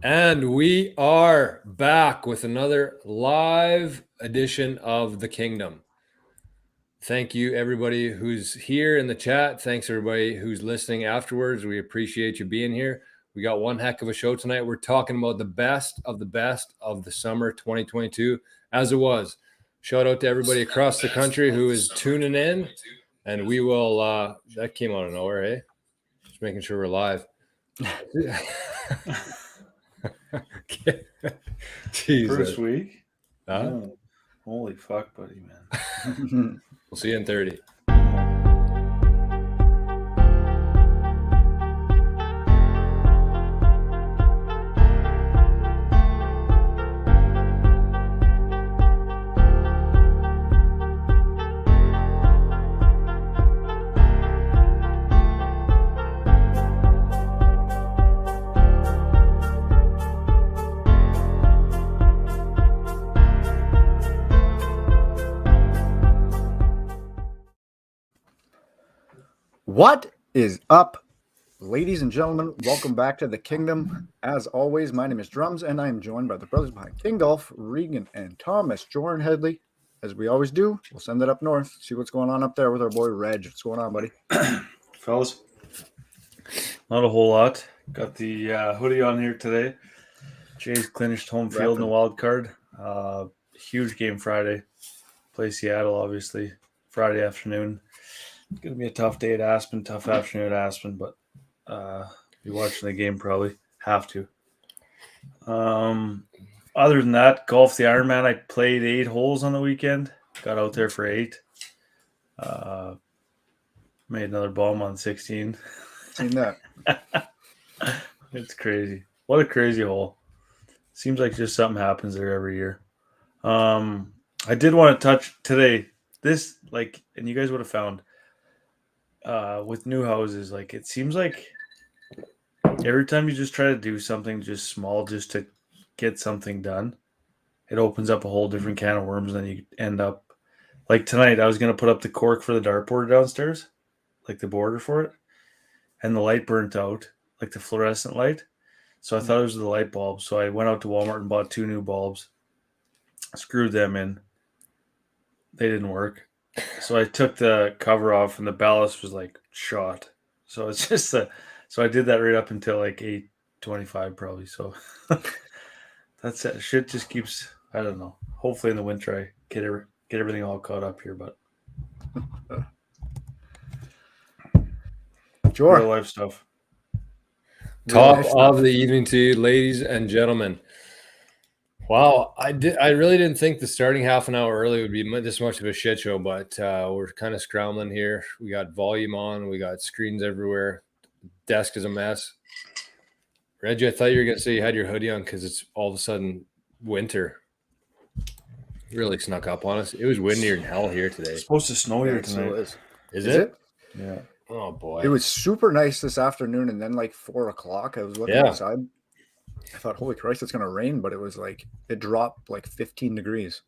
And we are back with another live edition of the Kingdom. Thank you, everybody who's here in the chat. Thanks, everybody who's listening afterwards. We appreciate you being here. We got one heck of a show tonight. We're talking about the best of the summer 2022, as it was. Shout out to everybody across the country who is tuning in. And we will, that came out of nowhere, eh? Just making sure we're live. Jesus. First week? Oh, holy fuck, buddy, man. We'll see you in 30. What is up, ladies and gentlemen? Welcome back to the Kingdom. As always, my name is Drums, and I am joined by the brothers behind Kngdom, Regan and Thomas, Jordan Headley. As we always do, we'll send it up north, see what's going on up there with our boy Reg. What's going on, buddy? Fellas, not a whole lot. Got the hoodie on here today. Jays clinched home field in the wild card. Huge game Friday. Play Seattle, obviously, Friday afternoon. It's going to be a tough day at Aspen, tough afternoon at Aspen, but be watching the game probably. Have to. Other than that, golf the Ironman. I played 8 holes on the weekend. Got out there for 8. Made another bomb on 16. Seen that. It's crazy. What a crazy hole. Seems like just something happens there every year. I did want to touch today. This, and you guys would have found, with new houses, it seems like every time you just try to do something just small just to get something done, it opens up a whole different can of worms, and then you end up tonight. I was going to put up the cork for the dartboard downstairs, the border for it, and the light burnt out, the fluorescent light. So I thought it was the light bulb. So I went out to Walmart and bought 2 new bulbs, screwed them in. They didn't work. So I took the cover off, and the ballast was shot. So it's just so I did that right up until 8:25 probably. So that's it. Shit just keeps, I don't know. Hopefully in the winter I get everything all caught up here, but Sure. Real life stuff. Top of the evening to you, ladies and gentlemen. Wow, I really didn't think the starting half an hour early would be this much of a shit show, but we're kind of scrambling here. We got volume on, we got screens everywhere. Desk is a mess. Reggie, I thought you were gonna say you had your hoodie on because it's all of a sudden winter. It really snuck up on us. It was windier than hell here today. It's supposed to snow here tonight. Is it? Yeah. Oh boy. It was super nice this afternoon, and then 4 o'clock, I was looking outside. I thought, holy Christ, it's going to rain, but it was it dropped 15 degrees.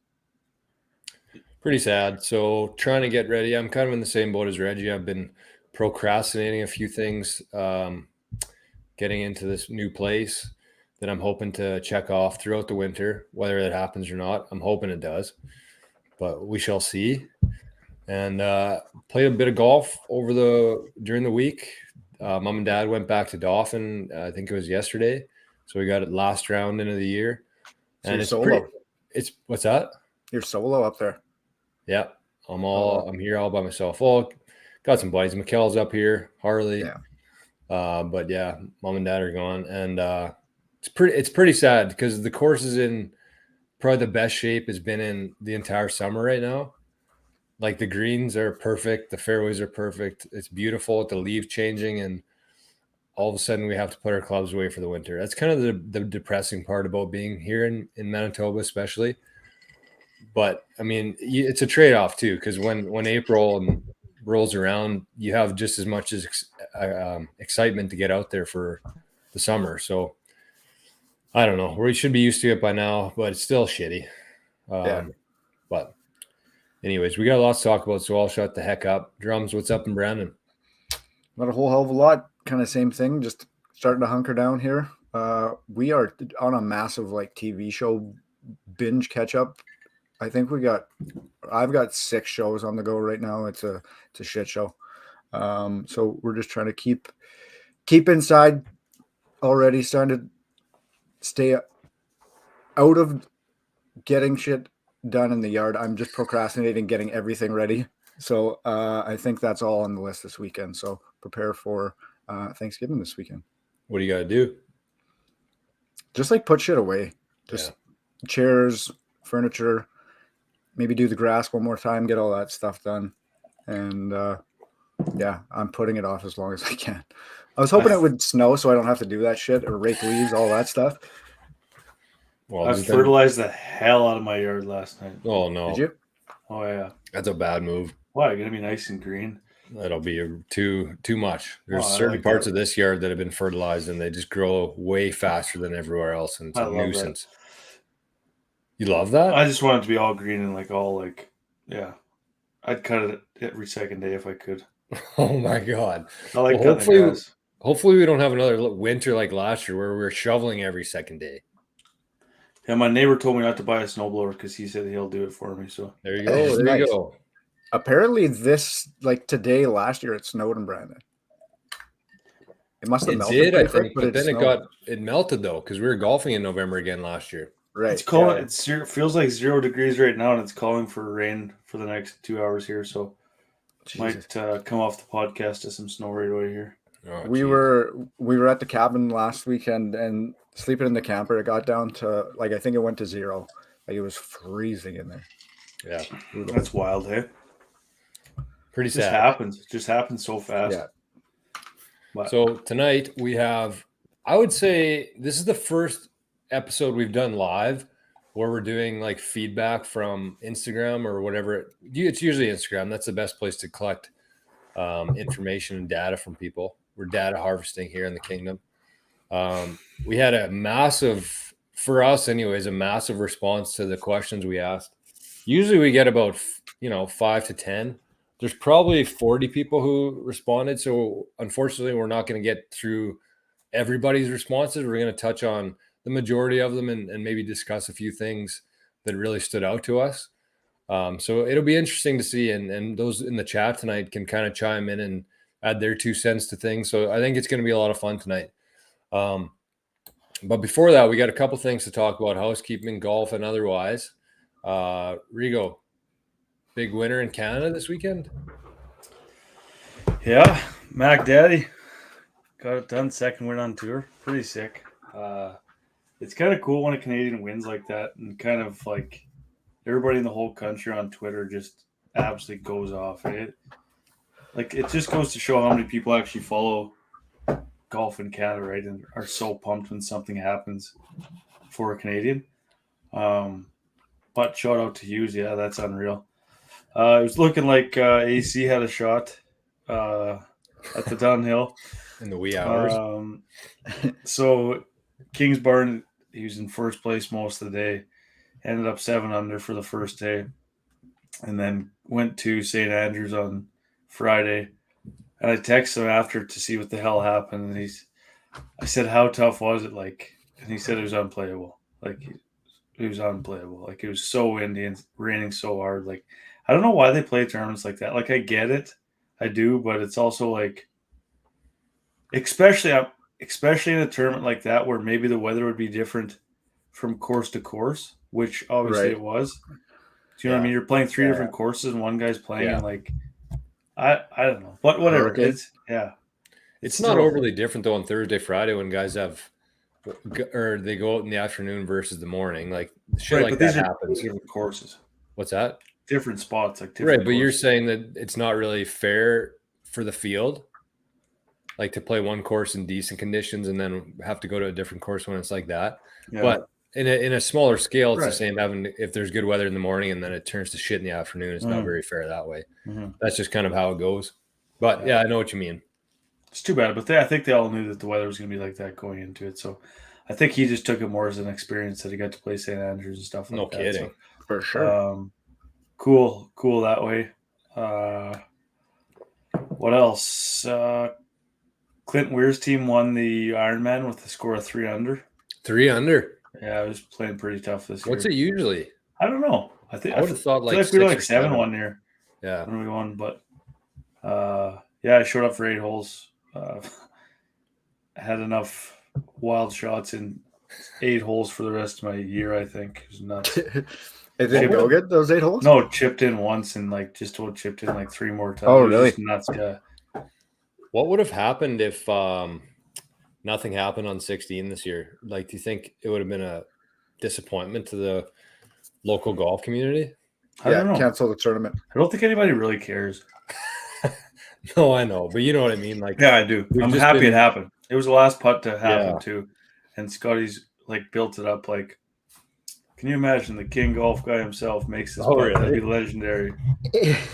Pretty sad. So trying to get ready. I'm kind of in the same boat as Reggie. I've been procrastinating a few things, getting into this new place that I'm hoping to check off throughout the winter, whether that happens or not. I'm hoping it does, but we shall see. And played a bit of golf during the week. Mom and Dad went back to Dauphin. I think it was yesterday. So we got it last round into the year. So and it's solo. What's that? You're solo up there. Yeah. I'm here all by myself. Well, got some buddies. Mikkel's up here, Harley. Yeah. But yeah, Mom and Dad are gone. And it's pretty sad because the course is in probably the best shape it's been in the entire summer right now. The greens are perfect. The fairways are perfect. It's beautiful. The leaves changing, and all of a sudden we have to put our clubs away for the winter. That's kind of the depressing part about being here in Manitoba, especially. But I mean, it's a trade-off too, because when April rolls around, you have just as much as excitement to get out there for the summer. So I don't know. We should be used to it by now, but it's still shitty. But anyways, we got lots to talk about, so I'll shut the heck up. Drums, what's up in Brandon? Not a whole hell of a lot. Kind of same thing. Just starting to hunker down here. We are on a massive like TV show binge catch up. I think I've got 6 shows on the go right now. It's a shit show. So we're just trying to keep inside. Already starting to stay out of getting shit done in the yard. I'm just procrastinating getting everything ready. So I think that's all on the list this weekend. So prepare for Thanksgiving this weekend. What do you got to do? Just like put shit away. Just chairs, furniture, maybe do the grass one more time, get all that stuff done. And I'm putting it off as long as I can. I was hoping it would snow so I don't have to do that shit or rake leaves, all that stuff. Well, I fertilized the hell out of my yard last night. Oh, no. Did you? Oh, yeah. That's a bad move. Why? Going to be nice and green? That'll be too much. There's certain parts of this yard that have been fertilized and they just grow way faster than everywhere else. And it's a nuisance. You love that? I just want it to be all green and I'd cut it every second day if I could. Oh, my God. I like cutting the grass. Hopefully we don't have another winter like last year where we were shoveling every second day. Yeah, my neighbor told me not to buy a snowblower because he said he'll do it for me. So there you go. There you go. Apparently today, last year, it snowed in Brandon. It must have melted. It did, I think, but then it melted though because we were golfing in November again last year. Right. It feels like 0 degrees right now, and it's calling for rain for the next 2 hours here. So might come off the podcast to some snow right away here. Oh, we were at the cabin last weekend and sleeping in the camper. It got down to I think it went to 0. Like it was freezing in there. Yeah, that's wild, hey. Pretty sad. It just happens so fast. Yeah. But, so tonight we have, I would say this is the first episode we've done live where we're doing feedback from Instagram or whatever. It's usually Instagram. That's the best place to collect information and data from people. We're data harvesting here in the Kingdom. We had a massive, for us anyways, a massive response to the questions we asked. Usually we get about 5 to 10. There's probably 40 people who responded. So unfortunately, we're not going to get through everybody's responses. We're going to touch on the majority of them and maybe discuss a few things that really stood out to us. So it'll be interesting to see. And those in the chat tonight can kind of chime in and add their 2 cents to things. So I think it's going to be a lot of fun tonight. But before that, we got a couple things to talk about, housekeeping, golf, and otherwise. Rigo, big winner in Canada this weekend? Yeah, Mac Daddy got it done. 2nd win on tour. Pretty sick. It's kind of cool when a Canadian wins like that and kind of everybody in the whole country on Twitter just absolutely goes off. It just goes to show how many people actually follow golf in Canada, right? And are so pumped when something happens for a Canadian. But shout out to Hughes. Yeah, that's unreal. It was looking like AC had a shot at the Dunhill in the wee hours. So Kingsbarn, he was in first place most of the day. Ended up 7 under for the first day, and then went to St. Andrews on Friday. And I texted him after to see what the hell happened. And I said, "How tough was it?" And he said it was unplayable. It was unplayable. It was so windy and raining so hard. I don't know why they play tournaments like that. I get it, I do, but it's also especially in a tournament like that where maybe the weather would be different from course to course, which obviously it was. Do you know what I mean? You're playing 3 different courses and one guy's playing I don't know, but whatever. Okay. It's not overly different though on Thursday, Friday when guys have, or they go out in the afternoon versus the morning. Shit like that happens. Different courses. What's that? Different spots, different right? But courses. You're saying that it's not really fair for the field, to play one course in decent conditions and then have to go to a different course when it's like that. Yeah. But in a smaller scale, it's the same. If there's good weather in the morning and then it turns to shit in the afternoon, it's not very fair that way. Mm-hmm. That's just kind of how it goes. But yeah, I know what you mean. It's too bad, but I think they all knew that the weather was going to be like that going into it. So I think he just took it more as an experience that he got to play St. Andrews and stuff like that. No kidding. So, for sure. Cool that way. What else? Clint Weir's team won the Ironman with a score of 3 under. 3 under. Yeah, I was playing pretty tough this year. What's it usually? I don't know. I think I would have thought feel like we were 6 like or 7 7 one year Yeah. when we won, but yeah, I showed up for 8 holes. Had enough wild shots in 8 holes for the rest of my year. I think it was nuts. It didn't go good, those 8 holes? No, chipped in once and like just chipped in like 3 more times. Oh, It was really? just nuts, yeah. What would have happened if nothing happened on 16 this year? Like, do you think it would have been a disappointment to the local golf community? I don't know. Cancel the tournament. I don't think anybody really cares. No, I know, but you know what I mean. Like, Yeah, I do. we've I'm just happy been- it happened. It was the last putt to happen Yeah. too, and Scotty's like built it up. Like, can you imagine the King Golf guy himself makes this Oh, putt? That'd really? be legendary.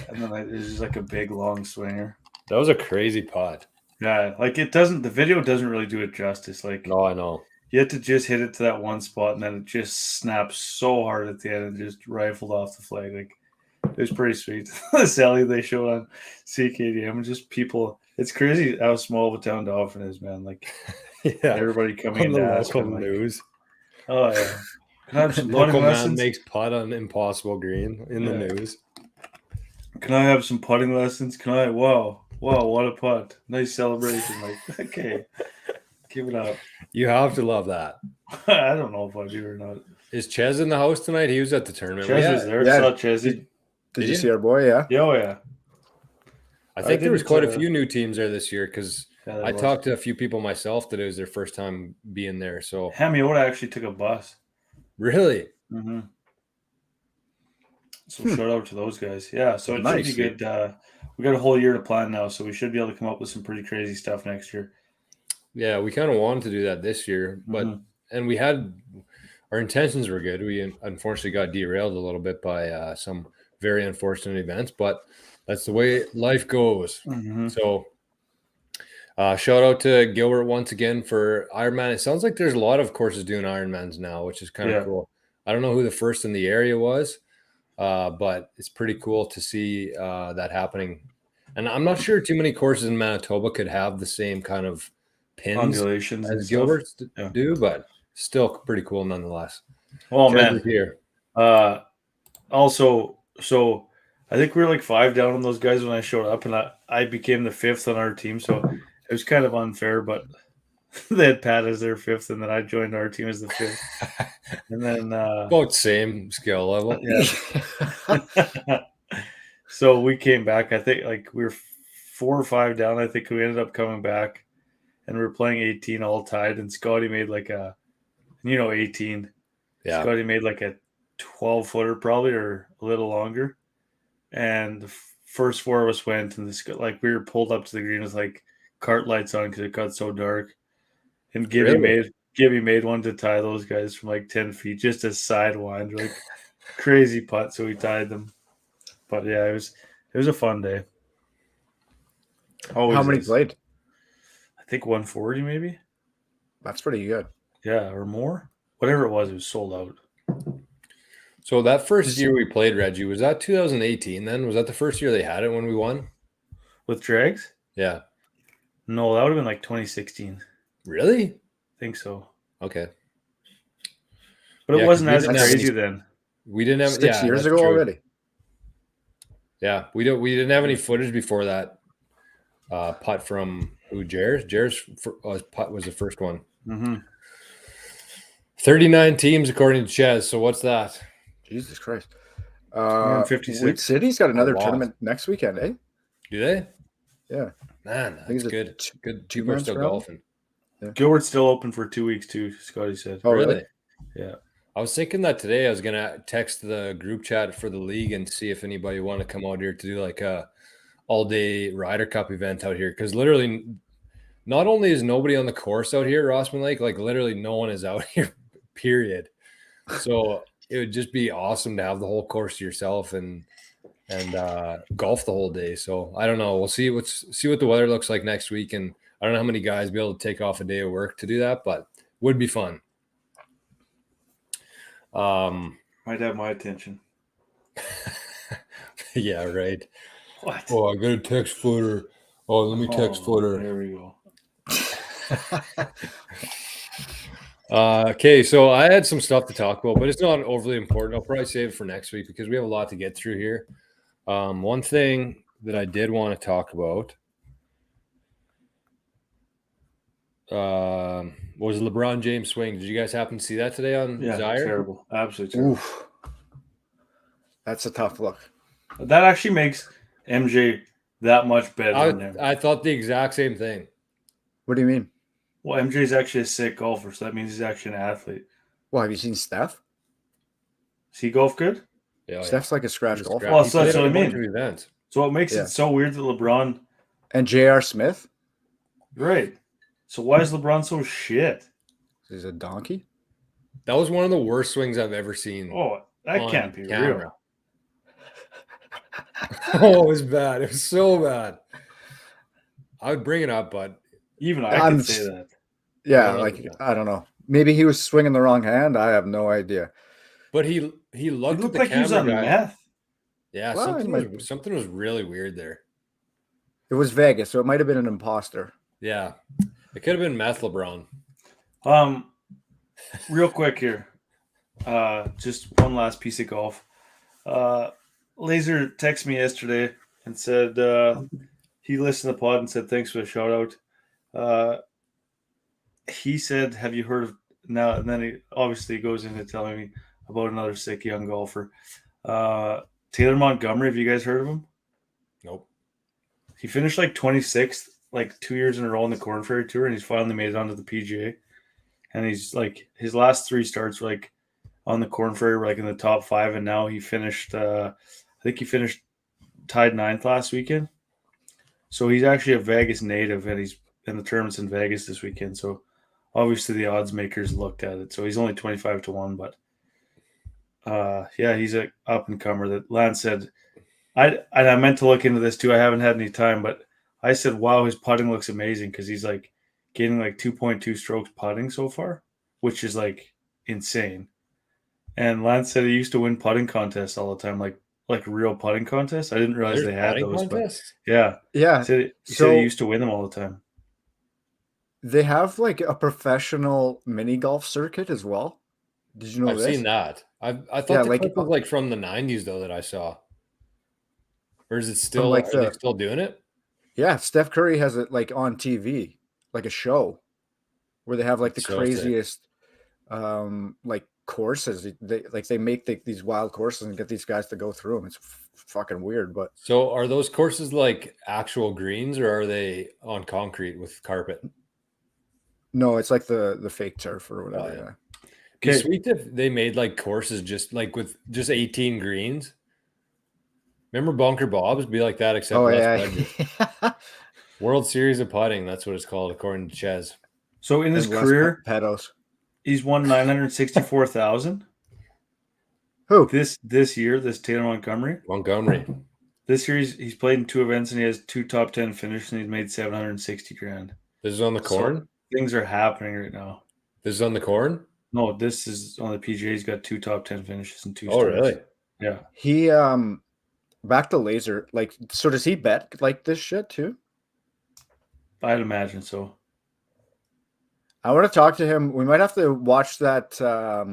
And then it's just like a big long swinger. that was a crazy putt. Yeah, like it doesn't. The video doesn't really do it justice. Like No, I know. you had to just hit it to that one spot, and then it just snapped so hard at the end and just rifled off the flag. Like it was pretty sweet. The Sally they showed on CKDM, just people. It's crazy how small of a town Dauphin is, man. Like Yeah, everybody coming on in the to ask local him, like, news. oh yeah, can I have some Local putting man lessons? makes putt on impossible green in the Yeah. news. Can I have some putting lessons? Can I? Wow, what a putt! Nice celebration. Like okay, give it up. You have to love that. I don't know if I do or not. Is Ches in the house tonight? He was at the tournament. Ches Yeah, was there. Yeah. Saw Chesy. Did you see our boy? Yeah. Yeah, oh yeah. I think there was didn't, quite a few new teams there this year because Yeah, there I was. talked to a few people myself that it was their first time being there. So Hamiota actually took a bus. really, Mm-hmm. So shout out to those guys. Yeah, so it Nice. should be good. We got a whole year to plan now, so we should be able to come up with some pretty crazy stuff next year. yeah, we kind of wanted to do that this year, but Mhm. and we had our intentions were good. We unfortunately got derailed a little bit by some very unfortunate events, but that's the way life goes. Mhm. So, shout out to Gilbert once again for Ironman. It sounds like there's a lot of courses doing Ironmans now, which is kind of Yeah. cool. I don't know who the first in the area was, but it's pretty cool to see that happening. And I'm not sure too many courses in Manitoba could have the same kind of pins Undulations and as stuff. Gilbert's Yeah. do, but still pretty cool nonetheless. Oh Ches man. is here. Also, so I think we were like 5 down on those guys when I showed up, and I became the 5th on our team, so it was kind of unfair, but they had Pat as their 5th, and then I joined our team as the 5th. And then Both same skill level. yeah. So we came back. I think like we were 4 or 5 down. I think we ended up coming back, and we were playing 18 all tied. And Scotty made like 18. Yeah. Scotty made like a 12-footer probably, or a little longer. And the first 4 of us went, and we were pulled up to the green with like cart lights on because it got so dark. And Gibby made one to tie those guys from like 10 feet, just a sidewind, like crazy putt. So we tied them. But yeah, it was a fun day. Always How many is. played? I think 140 maybe. That's pretty good. Yeah, or more. Whatever it was sold out. So that first year we played, Reggie, was that 2018 then? Was that the first year they had it when we won? With drags? Yeah. No, that would have been like 2016. Really? I think so. Okay. But Yeah, it wasn't 'cause as we didn't have crazy any- then. We didn't have 6 years that's ago true. already. Yeah, we didn't have any footage before that putt from Jair's. Jair's putt was the first one. Mm-hmm. 39 teams according to Ches. So what's that? Jesus Christ. 156. Wheat City's got another lot. tournament next weekend, eh? Do they? Yeah. Man, think that's it's a good. two- Good. two People are man still scramble? golfing. Gilbert's still open for 2 weeks too, Scotty said. Oh, really? Yeah. I was thinking that today. I was gonna text the group chat for the league and see if anybody want to come out here to do like a all-day Ryder Cup event out here. Because literally, not only is nobody on the course out here, Rossman Lake, like literally no one is out here. Period. So it would just be awesome to have the whole course to yourself and golf the whole day. So I don't know. We'll see what the weather looks like next week, and I don't know how many guys be able to take off a day of work to do that, but would be fun. Might have my attention. Yeah, right. What? Oh, I got a text footer. Oh, let me text footer. There we go. Okay, so I had some stuff to talk about, but it's not overly important. I'll probably save it for next week because we have a lot to get through here. One thing that I did want to talk about was LeBron James swing. Did you guys happen to see that today on Zaire? Terrible. Absolutely terrible. Oof. That's a tough look. That actually makes MJ that much better than him. I thought the exact same thing. What do you mean? Well, MJ's actually a sick golfer, so that means he's actually an athlete. Well, have you seen Steph? Is he golf good? Yeah, Steph's like a scratch golfer. Well, so that's what I mean. Events. So what makes it so weird that LeBron and J.R. Smith? Right. So why is LeBron so shit? He's a donkey? That was one of the worst swings I've ever seen. Oh, that can't be real. Oh, it was bad. It was so bad. I would bring it up, but even I could say that. Yeah, I don't know. Maybe he was swinging the wrong hand. I have no idea. But he looked at the like he was on meth. Yeah, well, something was really weird there. It was Vegas, so it might have been an imposter. Yeah, it could have been meth LeBron. Real quick here, just one last piece of golf. Laser texted me yesterday and said he listened to the pod and said thanks for the shout out. He said, "Have you heard of now?" And then he obviously goes into telling me about another sick young golfer, Taylor Montgomery. Have you guys heard of him? Nope. He finished like 26th, like 2 years in a row on the Corn Ferry Tour, and he's finally made it onto the PGA. And he's like, his last 3 starts were like on the Corn Ferry, were like in the top 5, and now he finished. I think he finished tied 9th last weekend. So he's actually a Vegas native, and he's in the tournaments in Vegas this weekend. So obviously the odds makers looked at it. So he's only 25-1, but yeah, he's an up and comer. That Lance said. I meant to look into this too. I haven't had any time, but I said, wow, his putting looks amazing because he's like getting like 2.2 strokes putting so far, which is like insane. And Lance said he used to win putting contests all the time, like real putting contests. I didn't realize they had those. But yeah. Yeah. He said he used to win them all the time. They have like a professional mini golf circuit as well. Did you know I've seen that. I thought the clip was like from the 90s though that I saw. Or is it still are they still doing it? Yeah, Steph Curry has it like on TV, like a show where they have like the craziest like courses. They make these wild courses and get these guys to go through them. It's fucking weird, but so are those courses like actual greens or are they on concrete with carpet? No, it's like the fake turf or whatever. Yeah. Okay. It'd be sweet if they made like courses just like with just 18 greens. Remember Bunker Bob's? Be like that, except World Series of Putting. That's what it's called, according to Ches. So in his career, he's won 964,000. Who? This year, this Taylor Montgomery. This year, he's played in 2 events and he has 2 top 10 finishes and he's made $760,000. This is on the Corn? So things are happening right now. This is on the Corn? No, this is on the PGA. He's got 2 top 10 finishes and 2 starts. Oh, really? Yeah. He back to Laser, like, so does he bet like this shit too? I'd imagine so. I want to talk to him. We might have to watch that. I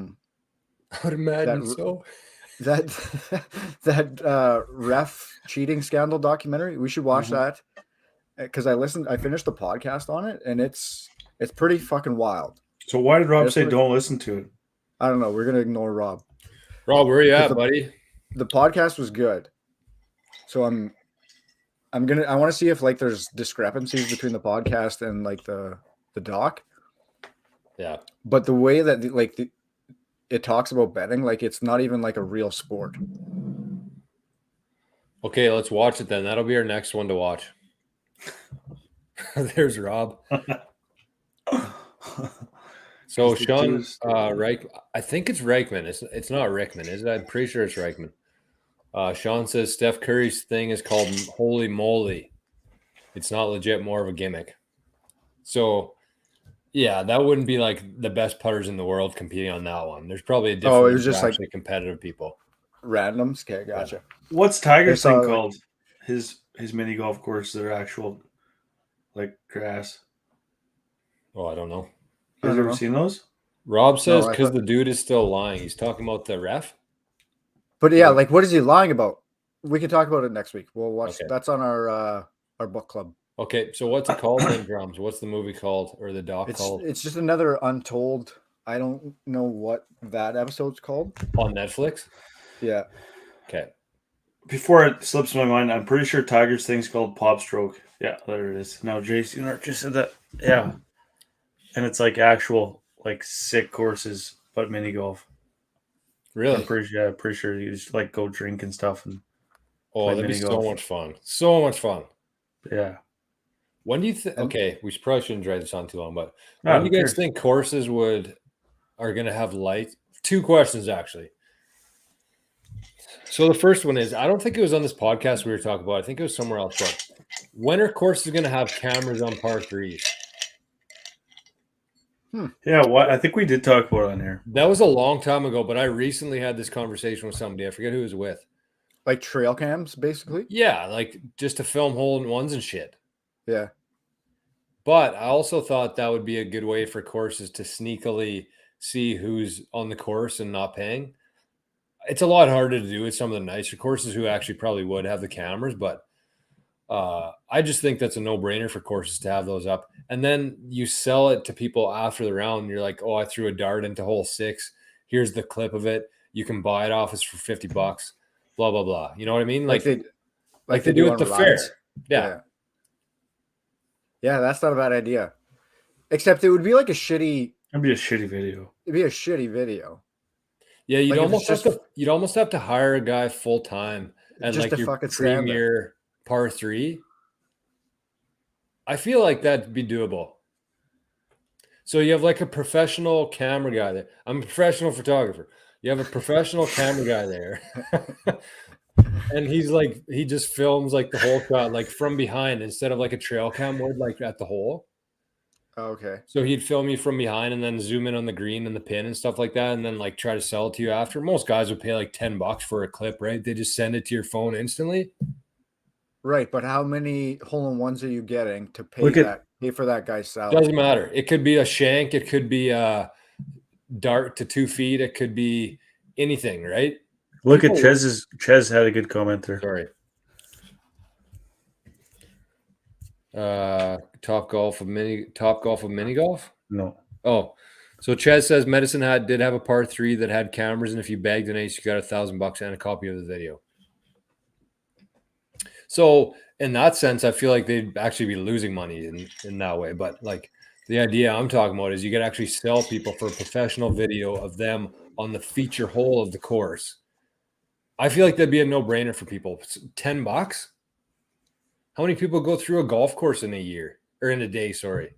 would imagine so. That ref cheating scandal documentary. We should watch that because I finished the podcast on it, and it's pretty fucking wild. So why did Rob say don't listen to it? I don't know. We're gonna ignore Rob. Rob, where are you at, buddy? The podcast was good. So I want to see if like there's discrepancies between the podcast and like the doc. Yeah. But the way that it talks about betting, like it's not even like a real sport. Okay, let's watch it then. That'll be our next one to watch. There's Rob. So Sean Reich, I think it's Reichman. It's not Rickman, is it? I'm pretty sure it's Reichman. Sean says Steph Curry's thing is called Holy Moly. It's not legit, more of a gimmick. So, yeah, that wouldn't be like the best putters in the world competing on that one. There's probably a different. Oh, it was just like competitive people. Randoms. Okay, gotcha. What's Tiger's thing called? His mini golf course that are actual like grass. Oh, I don't know. You guys I don't ever know. seen those? Rob says I because thought- the dude is still lying. He's talking about the ref. But yeah, Yeah. like what is he lying about? We can talk about it next week. We'll watch. Okay. That's on our book club. Okay, so what's it called then, Drums? What's the movie called or the doc called It's just another untold. I don't know what that episode's called. on Netflix? Yeah. Okay. Before it slips my mind, I'm pretty sure Tiger's thing's called Pop Stroke. Yeah, there it is. Now, Jason just said that. Yeah. And it's like actual, like sick courses, but mini golf. Really? I'm pretty sure you just like go drink and stuff. And Oh, play that'd be mini so golf. much fun. So much fun. Yeah. When do you think? And- Okay, we probably shouldn't drag this on too long, but No, when do who you guys cares? think courses are going to have light? Two questions actually. So the first one is, I don't think it was on this podcast we were talking about. I think it was somewhere else. But when are courses going to have cameras on par threes? Yeah, what I think we did talk about it on here. That was a long time ago, but I recently had this conversation with somebody. I forget who it was with. Like trail cams, basically. Yeah, like just to film hole in ones and shit. Yeah. But I also thought that would be a good way for courses to sneakily see who's on the course and not paying. It's a lot harder to do with some of the nicer courses who actually probably would have the cameras, but I just think that's a no-brainer for courses to have those up. And then you sell it to people after the round. You're like, oh, I threw a dart into hole 6. Here's the clip of it. You can buy it off us for $50. Blah blah blah. You know what I mean? Like they do at the fair. rides. Yeah. Yeah, that's not a bad idea. Except it would be like a shitty. That'd be a shitty video. It'd be a shitty video. Yeah, you'd Like, if it's almost have to hire a guy full time and Just like to your fucking stand there. premier par 3. I feel like that'd be doable. So you have like a professional camera guy there. I'm a professional photographer. You have a professional camera guy there. And he just films like the whole shot, like from behind instead of like a trail cam would like at the hole. Okay. So he'd film you from behind and then zoom in on the green and the pin and stuff like that, and then like try to sell it to you after. Most guys would pay like $10 for a clip, right? They just send it to your phone instantly. Right, but how many hole-in-ones are you getting to pay pay for that guy's salary? Doesn't matter. It could be a shank. It could be a dart to 2 feet. It could be anything, right? Look at People- Ches had a good comment there. Sorry. Top golf of mini golf. No. Oh, so Ches says Medicine Hat did have a par 3 that had cameras, and if you bagged an ace, you got $1,000 and a copy of the video. So in that sense, I feel like they'd actually be losing money in that way. But like the idea I'm talking about is you could actually sell people for a professional video of them on the feature hole of the course. I feel like that'd be a no-brainer for people. $10? How many people go through a golf course in a year or in a day? Sorry.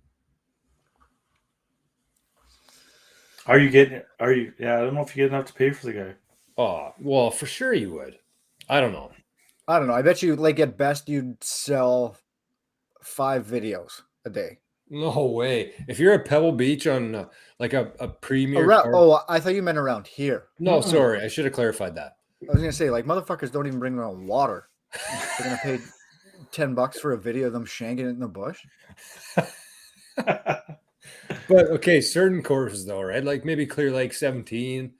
Yeah, I don't know if you get enough to pay for the guy. Oh, well, for sure you would. I don't know. I don't know. I bet you, like at best, you'd sell 5 videos a day. No way. If you're at Pebble Beach on like a premier. I thought you meant around here. No, sorry. I should have clarified that. I was gonna say, like, motherfuckers don't even bring their own water. They're gonna pay $10 for a video of them shanking it in the bush. But okay, certain courses though, right? Like maybe Clear Lake 17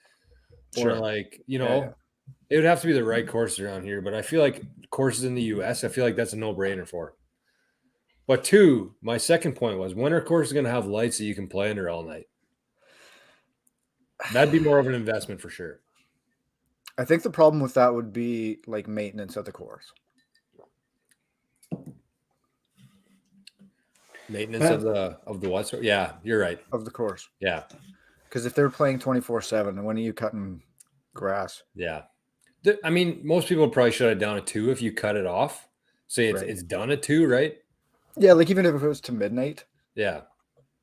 or Sure. like, Yeah. it would have to be the right courses around here. But I feel like courses in the US, I feel like that's a no-brainer for. But 2, my second point was when are courses going to have lights that you can play under all night? That'd be more of an investment for sure. I think the problem with that would be like maintenance of the course. Maintenance of the what? Yeah, you're right. Of the course. Yeah. Because if they're playing 24/7, when are you cutting grass? Yeah. I mean, most people would probably shut it down at 2 if you cut it off. Say Right. it's done at 2, right? Yeah, like even if it was to midnight. Yeah.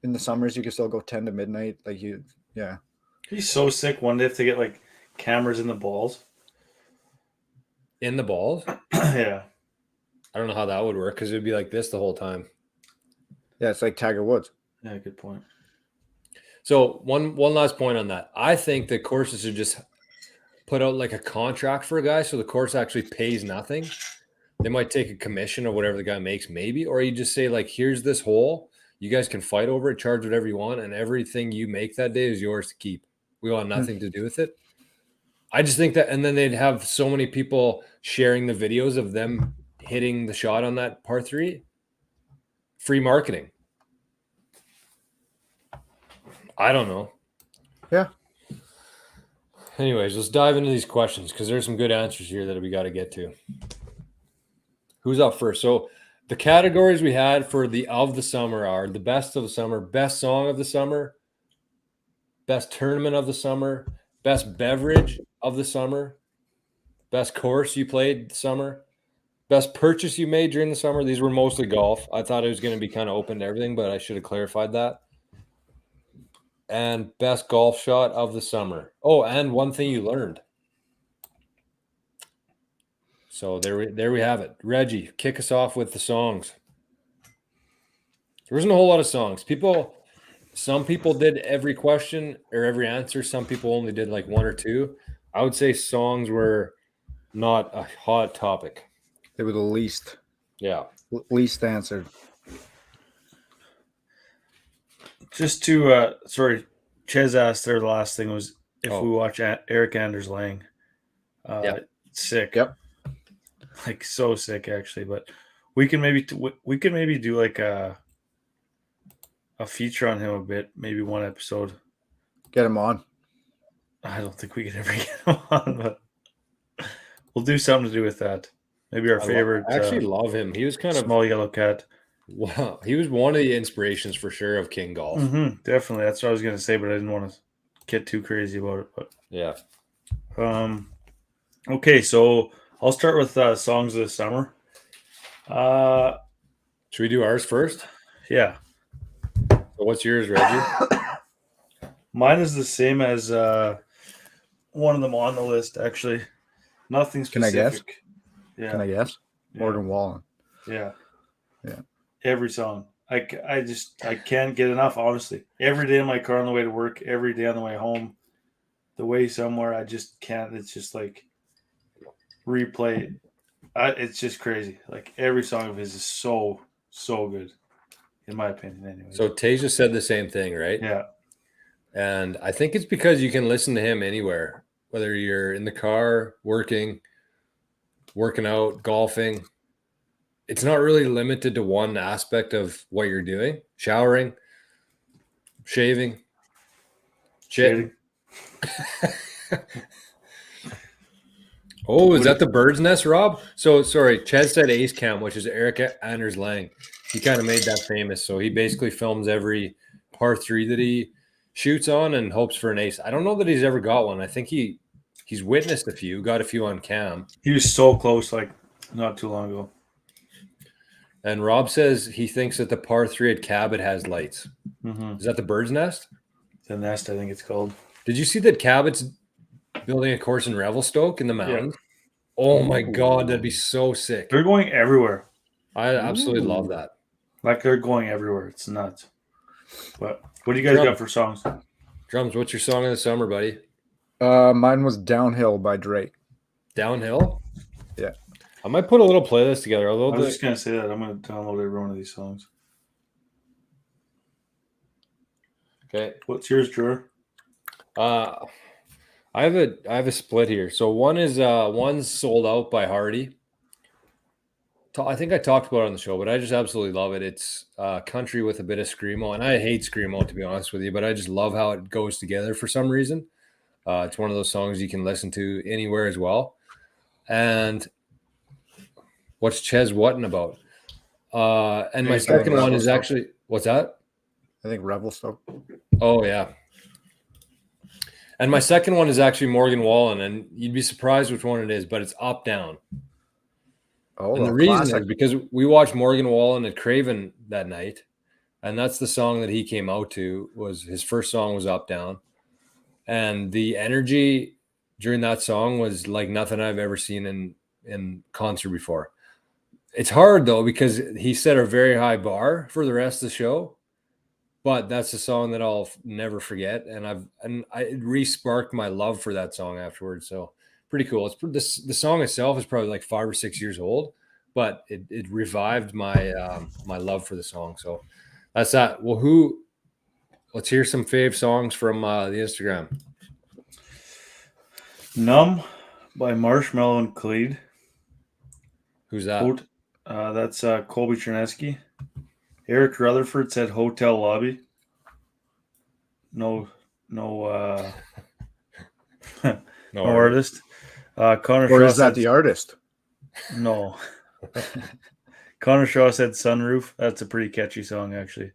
In the summers, you can still go 10 to midnight. Yeah. He's so sick one day if they get like cameras in the balls. In the balls? Yeah. I don't know how that would work because it would be like this the whole time. Yeah, it's like Tiger Woods. Yeah, good point. So one last point on that. I think that courses should just put out like a contract for a guy so the course actually pays nothing. They might take a commission or whatever the guy makes, maybe, or you just say like, here's this hole. You guys can fight over it, charge whatever you want, and everything you make that day is yours to keep. We want nothing to do with it. I just think that, and then they'd have so many people sharing the videos of them hitting the shot on that par 3. Free marketing. I don't know. Yeah. Anyways, let's dive into these questions because there's some good answers here that we got to get to. Who's up first? So the categories we had for the of the summer are the best of the summer, best song of the summer, best tournament of the summer, best beverage of the summer, best course you played the summer, best purchase you made during the summer. These were mostly golf. I thought it was going to be kind of open to everything, but I should have clarified that. And best golf shot of the summer. Oh, and one thing you learned. So there we have it. Reggie, kick us off with the songs. There wasn't a whole lot of songs. Some people did every question or every answer. Some people only did like 1 or 2. I would say songs were not a hot topic. They were the least. Yeah. Least answered. Just to sorry, Ches asked there. The last thing was if we watch Eric Anders Lang. Sick. Yep. Like so sick actually, but we can maybe do like a feature on him a bit, maybe one episode. Get him on. I don't think we could ever get him on, but we'll do something to do with that. Maybe our favorite. I actually love him. He was kind of small yellow cat. Wow, he was one of the inspirations for sure of King Golf. Mm-hmm, definitely, that's what I was going to say, but I didn't want to get too crazy about it. But yeah. Okay, so I'll start with songs of the summer. Should we do ours first? Yeah. So what's yours, Reggie? Mine is the same as one of them on the list. Actually, nothing specific. Can I guess? Yeah. Can I guess? Morgan Wallen. Yeah. Yeah. Every song. I can't get enough, honestly. Every day in my car on the way to work, every day on the way home, the way somewhere, I just can't. It's just like replay. It's just crazy. Like every song of his is so good, in my opinion. Anyway. So Tasia said the same thing, right? Yeah. And I think it's because you can listen to him anywhere, whether you're in the car, working out, golfing. It's not really limited to one aspect of what you're doing. Showering, shaving, shitting. Oh, is that the bird's nest, Rob? So, sorry, Chad said Ace Cam, which is Eric Anders Lang. He kind of made that famous. So he basically films every par 3 that he shoots on and hopes for an ace. I don't know that he's ever got one. I think he's witnessed a few, got a few on cam. He was so close, like not too long ago. And Rob says he thinks that the par 3 at Cabot has lights. Mm-hmm. Is that the bird's nest? The nest, I think it's called. Did you see that Cabot's building a course in Revelstoke in the mountains? Yeah. Oh my God, that'd be so sick. They're going everywhere. I absolutely love that. Like they're going everywhere. It's nuts. But what do you guys got for songs? Drums, what's your song of the summer, buddy? Mine was Downhill by Drake. Downhill? Yeah. I might put a little playlist together. I was just going to say that. I'm going to download every one of these songs. Okay. What's yours, Drew? I have a split here. So one's Sold Out by Hardy. I think I talked about it on the show, but I just absolutely love it. It's country with a bit of screamo, and I hate screamo, to be honest with you, but I just love how it goes together for some reason. It's one of those songs you can listen to anywhere as well. And what's Ches Whattin' about? And my second one is actually, what's that? I think Revelstoke. Oh, yeah. And my second one is actually Morgan Wallen, and you'd be surprised which one it is, but it's Up Down. Oh, and the reason is because we watched Morgan Wallen at Craven that night, and that's the song that he came out to. Was his first song was Up Down, and the energy during that song was like nothing I've ever seen in concert before. It's hard though because he set a very high bar for the rest of the show, but that's a song that I'll never forget, and it re-sparked my love for that song afterwards. So. Pretty cool. The song itself is probably like 5 or 6 years old, but it revived my my love for the song. So That's that. Well, let's hear some fave songs from the Instagram. Numb by Marshmallow and Khalid. Who's that? That's Colby Chernesky. Eric Rutherford said Hotel Lobby. No No artist. Connor Or Shaw is that said, the artist? No. Connor Shaw said Sunroof. That's a pretty catchy song, actually.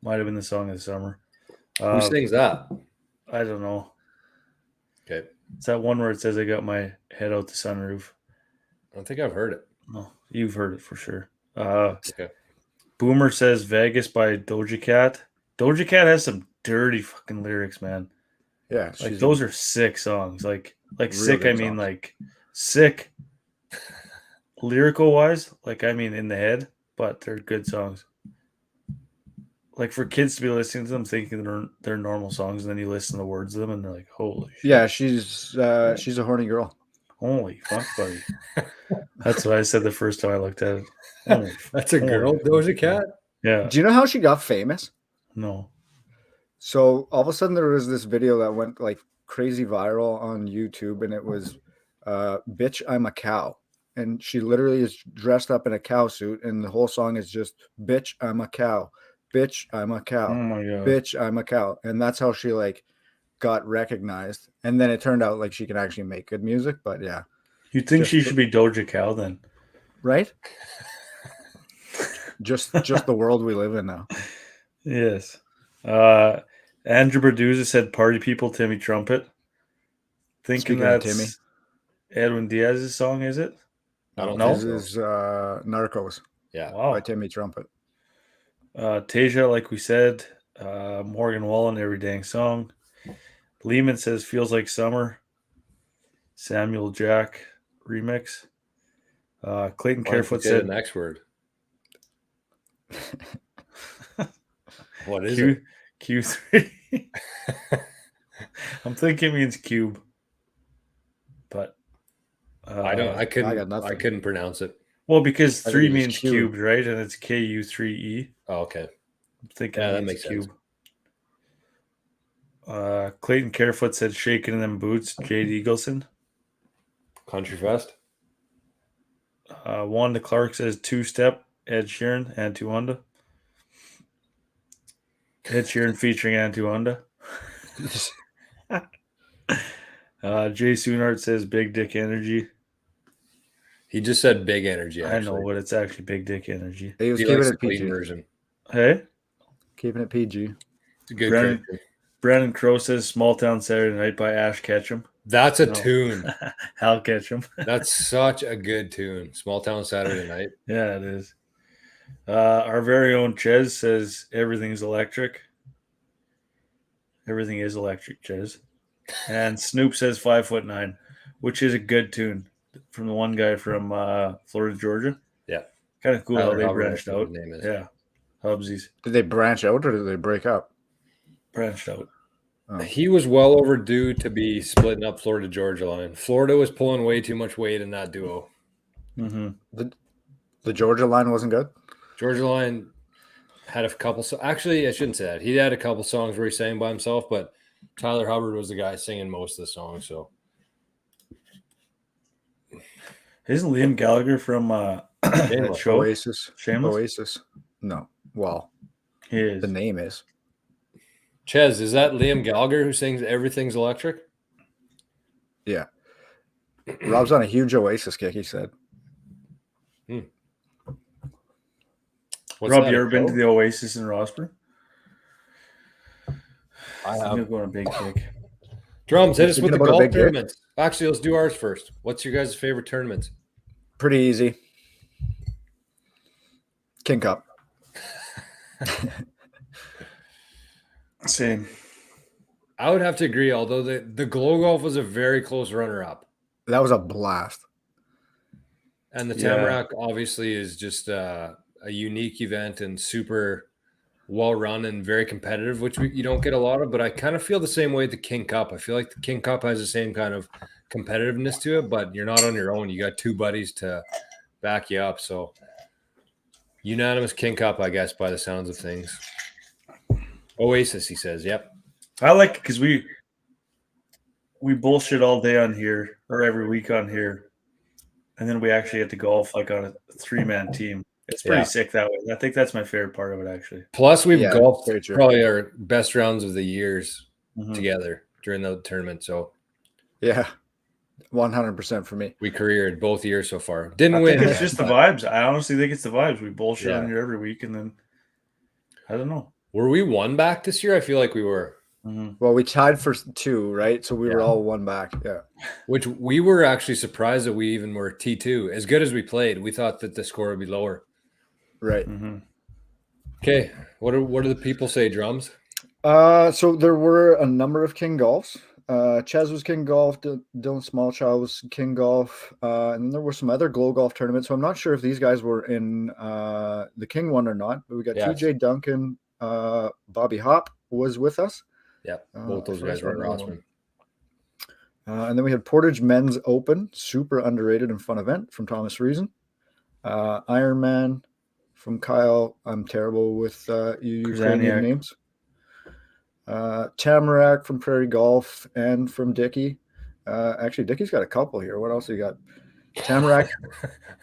Might have been the song of the summer. Who sings that? I don't know. Okay. It's that one where it says I got my head out the sunroof. I don't think I've heard it. No, you've heard it for sure. Okay. Boomer says Vegas by Doja Cat. Doja Cat has some dirty fucking lyrics, man. Yeah. Like those are sick songs. Like sick, good I mean songs. like sick lyrical wise, like I mean in the head, but they're good songs. Like for kids to be listening to them thinking they're normal songs, and then you listen to the words of them and they're like, holy shit. Yeah, she's a horny girl. Holy fuck, buddy. That's what I said the first time I looked at it. Holy That's a girl, Doja Cat? Yeah. Do you know how she got famous? No. So all of a sudden there was this video that went like crazy viral on YouTube, and it was "Bitch, I'm a Cow," and she literally is dressed up in a cow suit, and the whole song is just "Bitch, I'm a cow, bitch, I'm a cow, Oh my god. bitch, I'm a cow," and that's how she like got recognized. And then it turned out like she can actually make good music. But yeah, You'd think Just she the- should be Doja Cow then. right? just the world we live in now. Yes. Andrew Berduza said Party People, Timmy Trumpet. Thinking Speaking of that's Timmy. Edwin Diaz's song, is it? I don't No? This think so. is Narcos Yeah. Wow. by Timmy Trumpet. Tasia, like we said. Morgan Wallen, Every Dang Song. Lehman says Feels Like Summer. Samuel Jack remix. Clayton Why don't you Carefoot say the said next word. What is it? Q3. I'm thinking it means cube. But I don't. I got nothing. I couldn't pronounce it. well, because I think 3 it is means cube. cubed, right? And it's KU3E. Oh, okay. I'm thinking Yeah, it that means makes sense. cube. Clayton Carefoot said Shaking in Them Boots, Jade Eagleson. Country Fest. Wanda Clark says Two Step, Ed Sheeran, Antuanda. Ed Sheeran featuring Antuanda. Jay Soonart says Big Dick Energy. He just said big energy. I Actually, know, but it's actually Big Dick Energy. He was he keeping likes it the clean PG. version. Hey? Keeping it PG. It's a good Brandon- character. Brandon Crow says Small Town Saturday Night by Ash Ketchum. That's a No. tune. Hal Ketchum. That's such a good tune. Small Town Saturday Night. Yeah, it is. Our very own Ches says Everything's Electric. Everything is electric, Ches. And Snoop says 5'9", which is a good tune from the one guy from Florida, Georgia. Yeah. Kind of cool how Tyler they Hubbard, branched I think out. his name is. Yeah. Hubsies. Did they branch out or did they break up? Branched out. Oh. He was well overdue to be splitting up Florida Georgia line. Florida was pulling way too much weight in that duo. Mm-hmm. The Georgia line wasn't good? Georgia line had a couple. Actually, I shouldn't say that. He had a couple songs where he sang by himself, but Tyler Hubbard was the guy singing most of the songs. So Isn't Liam Gallagher from that Shameless. show? Oasis. Shameless? Oasis. No. Well, He is. the name is. Ches, is that Liam Gallagher who sings Everything's Electric? Yeah. Rob's on a huge Oasis kick, he said. What's Rob, that, you a ever been to show? the Oasis in Rossburn? I I'm have. going on a big kick. Drums, hit us Thinking with the about a golf big gig? tournaments. Actually, let's do ours first. What's your guys' favorite tournaments? Pretty easy. King Cup. Same. I would have to agree, although the Glow Golf was a very close runner-up. That was a blast. And the Yeah. Tamarack obviously is just a unique event and super well run and very competitive, which you don't get a lot of. But I kind of feel the same way at the King Cup. I feel like the King Cup has the same kind of competitiveness to it, but you're not on your own. You got two buddies to back you up. So unanimous King Cup, I guess, by the sounds of things. Oasis, he says. Yep. I like it because we bullshit all day on here or every week on here, and then we actually get to golf like on a 3-man team. It's pretty sick that way. I think that's my favorite part of it, actually. Plus, we've Yeah, golfed very true. probably our best rounds of the years together during the tournament. So, Yeah, 100% for me. we careered both years so far. Didn't I win. think it's just the vibes. I honestly think it's the vibes. We bullshit Yeah. on here every week, and then I don't know. Were we one back this year? I feel like we were. Well, we tied for 2, right? So we were all one back. Yeah. Which we were actually surprised that we even were T2. As good as we played, we thought that the score would be lower. Right. Okay. What do the people say, Drums? So there were a number of King Golfs. Ches was King Golf, Dylan Smallchild was King Golf, and then there were some other Glow Golf tournaments. So I'm not sure if these guys were in the King one or not, but we got TJ Duncan, Bobby Hop was with us. Yeah, both those guys were at Rossman. And then we had Portage Men's Open, super underrated and fun event from Thomas Reason. Ironman from Kyle. I'm terrible with Ukrainian names. Tamarack from Prairie Golf and from Dickey. Actually, Dickey's got a couple here. What else you got? Tamarack,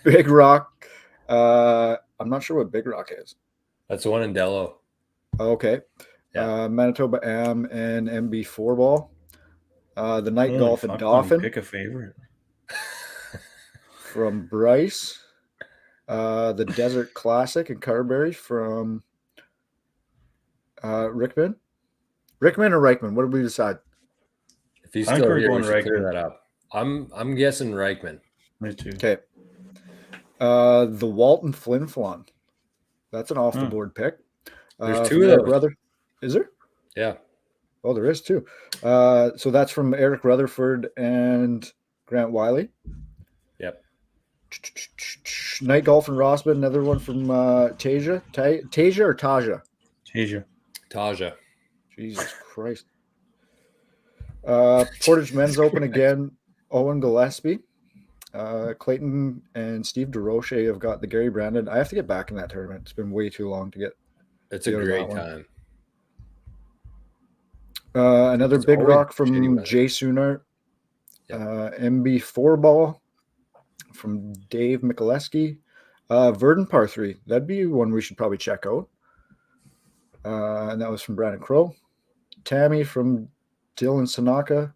Big Rock. I'm not sure what Big Rock is. That's the one in Dello. Okay. Yeah. Manitoba Am and MB4 ball. The Night Golf at Dauphin. Pick a favorite. From Bryce. The Desert Classic in Carberry from Rickman. Rickman or Reichman? What did we decide? If he's still here, we should clear that up. I'm guessing Reichman. Me too. Okay. The Walton Flin Flon. That's an off the board pick. There's 2 of those. Brother. Is there? Yeah. Oh, there is 2. So that's from Eric Rutherford and Grant Wiley. Yep. Night Golf and Rossman, another one from Tasia. Tasia or Taja? Taja. Jesus Christ. Portage Men's Open again. Owen Gillespie. Clayton and Steve DeRoche have got the Gary Brandon. I have to get back in that tournament. It's been way too long to get. It's a great time. Another Big Rock from Jay Sunart. MB4 ball from Dave Mikuleski. Verdon par 3. That'd be one we should probably check out. And that was from Brandon Crow. Tammy from Dylan Sanaka.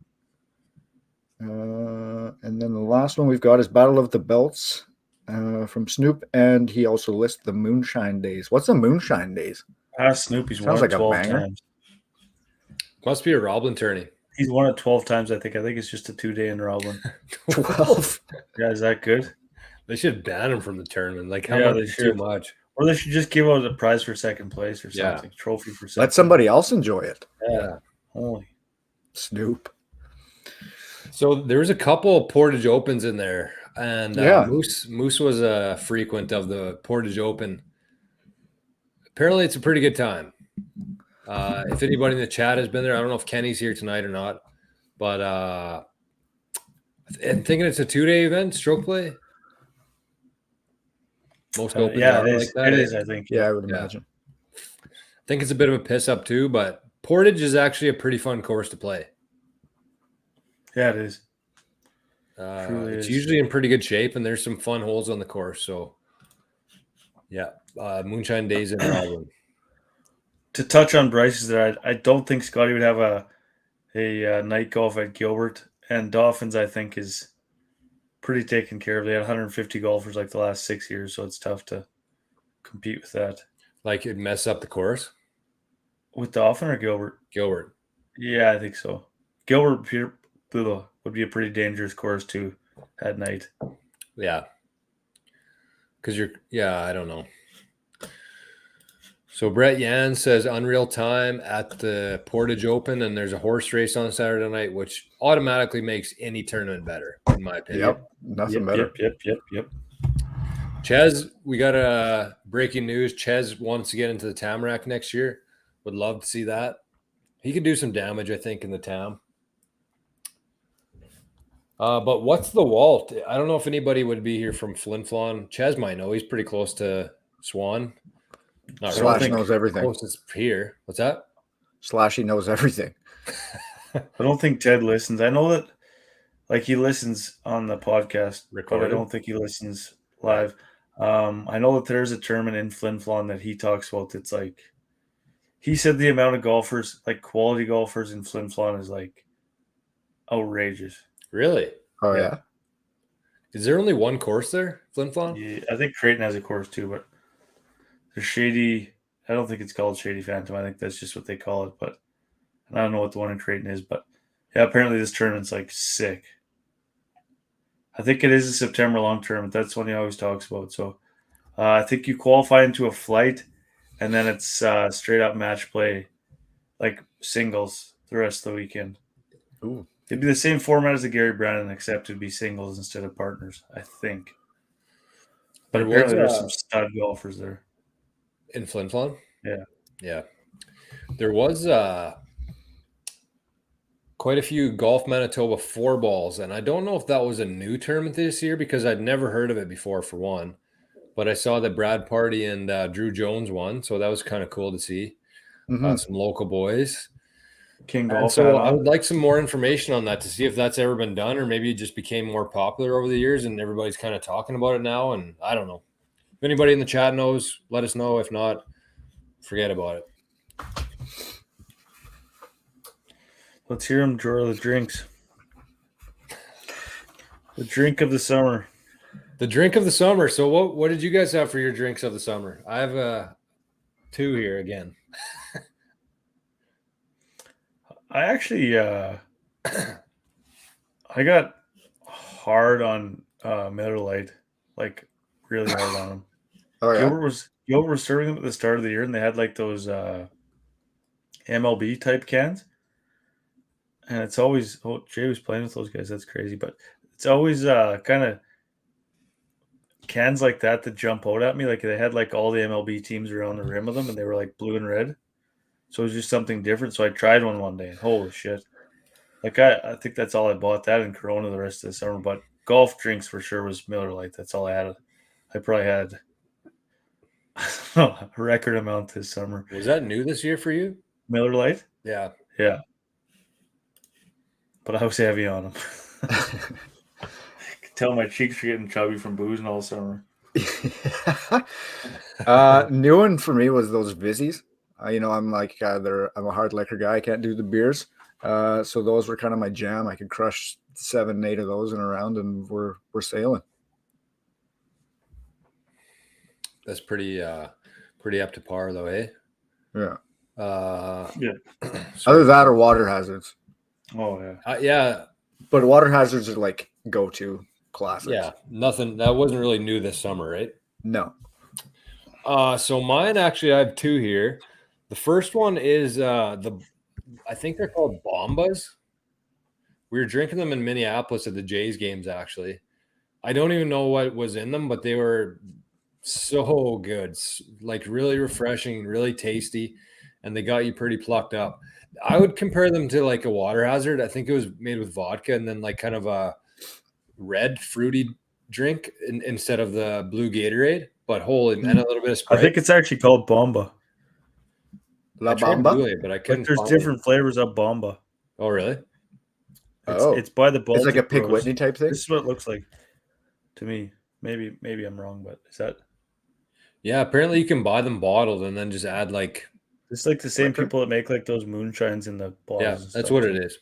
And then the last one we've got is Battle of the Belts from Snoop. And he also lists the Moonshine Days. What's the Moonshine Days? Snoopy's Sounds won like 12 a banger. times. Must be a Roblin tourney. He's won it 12 times, I think. I think it's just a 2-day in Roblin. 12. Yeah, is that good? They should ban him from the tournament. Like, how much is too much? Or they should just give out a prize for second place or something. Trophy for second. Let somebody else enjoy it. Yeah. Holy. Snoop. So there was a couple of Portage Opens in there. And Moose was a frequent of the Portage Open. Apparently, it's a pretty good time. If anybody in the chat has been there, I don't know if Kenny's here tonight or not, but I'm thinking it's a 2-day event, stroke play. Most opens it is. like that. It is, I think. Yeah, I would imagine. I think it's a bit of a piss up too, but Portage is actually a pretty fun course to play. Yeah, it is. It's usually in pretty good shape, and there's some fun holes on the course. So, yeah, Moonshine Days in Roblin. To touch on Bryce's there, I don't think Scotty would have a night golf at Gilbert, and Dolphins I think is pretty taken care of. They had 150 golfers like the last 6 years, so it's tough to compete with that. Like it'd mess up the course with Dolphin or Gilbert? Gilbert. Yeah, I think so. Gilbert would be a pretty dangerous course too at night. Yeah, because I don't know. So Brett Yan says unreal time at the Portage Open, and there's a horse race on Saturday night, which automatically makes any tournament better, in my opinion. Yep, nothing better. Yep. Ches, we got a breaking news. Ches wants to get into the Tamarack next year. Would love to see that. He could do some damage, I think, in the Tam. But what's the Walt? I don't know if anybody would be here from Flin Flon. Ches might know. He's pretty close to Swan. Slash knows everything. Closest here. What's that? / he knows everything. I don't think Ted listens. I know that, like, he listens on the podcast, Recorded? but I don't think he listens live. I know that there's a tournament in Flin Flon that he talks about. It's like, he said the amount of golfers, like quality golfers in Flin Flon, is like outrageous. Really? Oh yeah. Is there only one course there, Flin Flon? Yeah, I think Creighton has a course too, but the Shady, I don't think it's called Shady Phantom. I think that's just what they call it. But I don't know what the one in Creighton is. But yeah, apparently this tournament's like sick. I think it is a September long tournament. That's one he always talks about. So I think you qualify into a flight, and then it's straight up match play, like singles the rest of the weekend. Ooh. It'd be the same format as the Gary Brandon, except it'd be singles instead of partners, I think. But apparently there's some stud golfers there. In Flin Flon? Yeah. Yeah. There was quite a few Golf Manitoba 4-balls, and I don't know if that was a new tournament this year because I'd never heard of it before, for one. But I saw that Brad Party and Drew Jones won, so that was kind of cool to see. Some local boys. Kngdom. So I would like some more information on that to see if that's ever been done, or maybe it just became more popular over the years and everybody's kind of talking about it now. And I don't know. If anybody in the chat knows, let us know. If not, forget about it. Let's hear him draw the drinks. The drink of the summer. The drink of the summer. So what did you guys have for your drinks of the summer? I have 2 here again. I actually I got hard on Miller Lite, like really hard on them. Oh yeah. Gilbert was serving them at the start of the year, and they had like those MLB type cans. And it's always Jay was playing with those guys. That's crazy, but it's always kind of cans like that jump out at me. Like they had like all the MLB teams around the rim of them, and they were like blue and red. So it was just something different. So I tried one day, and holy shit! Like I think that's all I bought. That and Corona the rest of the summer. But golf drinks for sure was Miller Lite. That's all I had. I probably had a record amount this summer. Was that new this year for you? Miller Lite? Yeah. Yeah. But I was heavy on them. I could tell my cheeks were getting chubby from boozing all summer. New one for me was those Vizzies. I'm like I'm a hard liquor guy. I can't do the beers. So those were kind of my jam. I could crush 7, 8 of those in a round, and we're sailing. That's pretty up to par though, eh? Yeah. Yeah. Either that or water hazards. Oh yeah. Yeah. But water hazards are like go-to classics. Yeah. Nothing that wasn't really new this summer, right? No. So mine actually, I have 2 here. The first one is I think they're called Bombas. We were drinking them in Minneapolis at the Jays games, actually. I don't even know what was in them, but they were so good. Like really refreshing, really tasty, and they got you pretty plucked up. I would compare them to like a water hazard. I think it was made with vodka and then like kind of a red fruity drink instead of the blue Gatorade, but holy man, a little bit of Sprite. I think it's actually called Bomba. La Bamba? But I couldn't. Like there's different flavors of Bomba. Oh, really? It's by the Baltic It's like a Pick Bros. Whitney type thing? This is what it looks like to me. Maybe I'm wrong, but is that? Yeah, apparently you can buy them bottled and then just add like. It's like the same liquor? people that make like those moonshines in the bottles. Yeah, and that's stuff. what it is.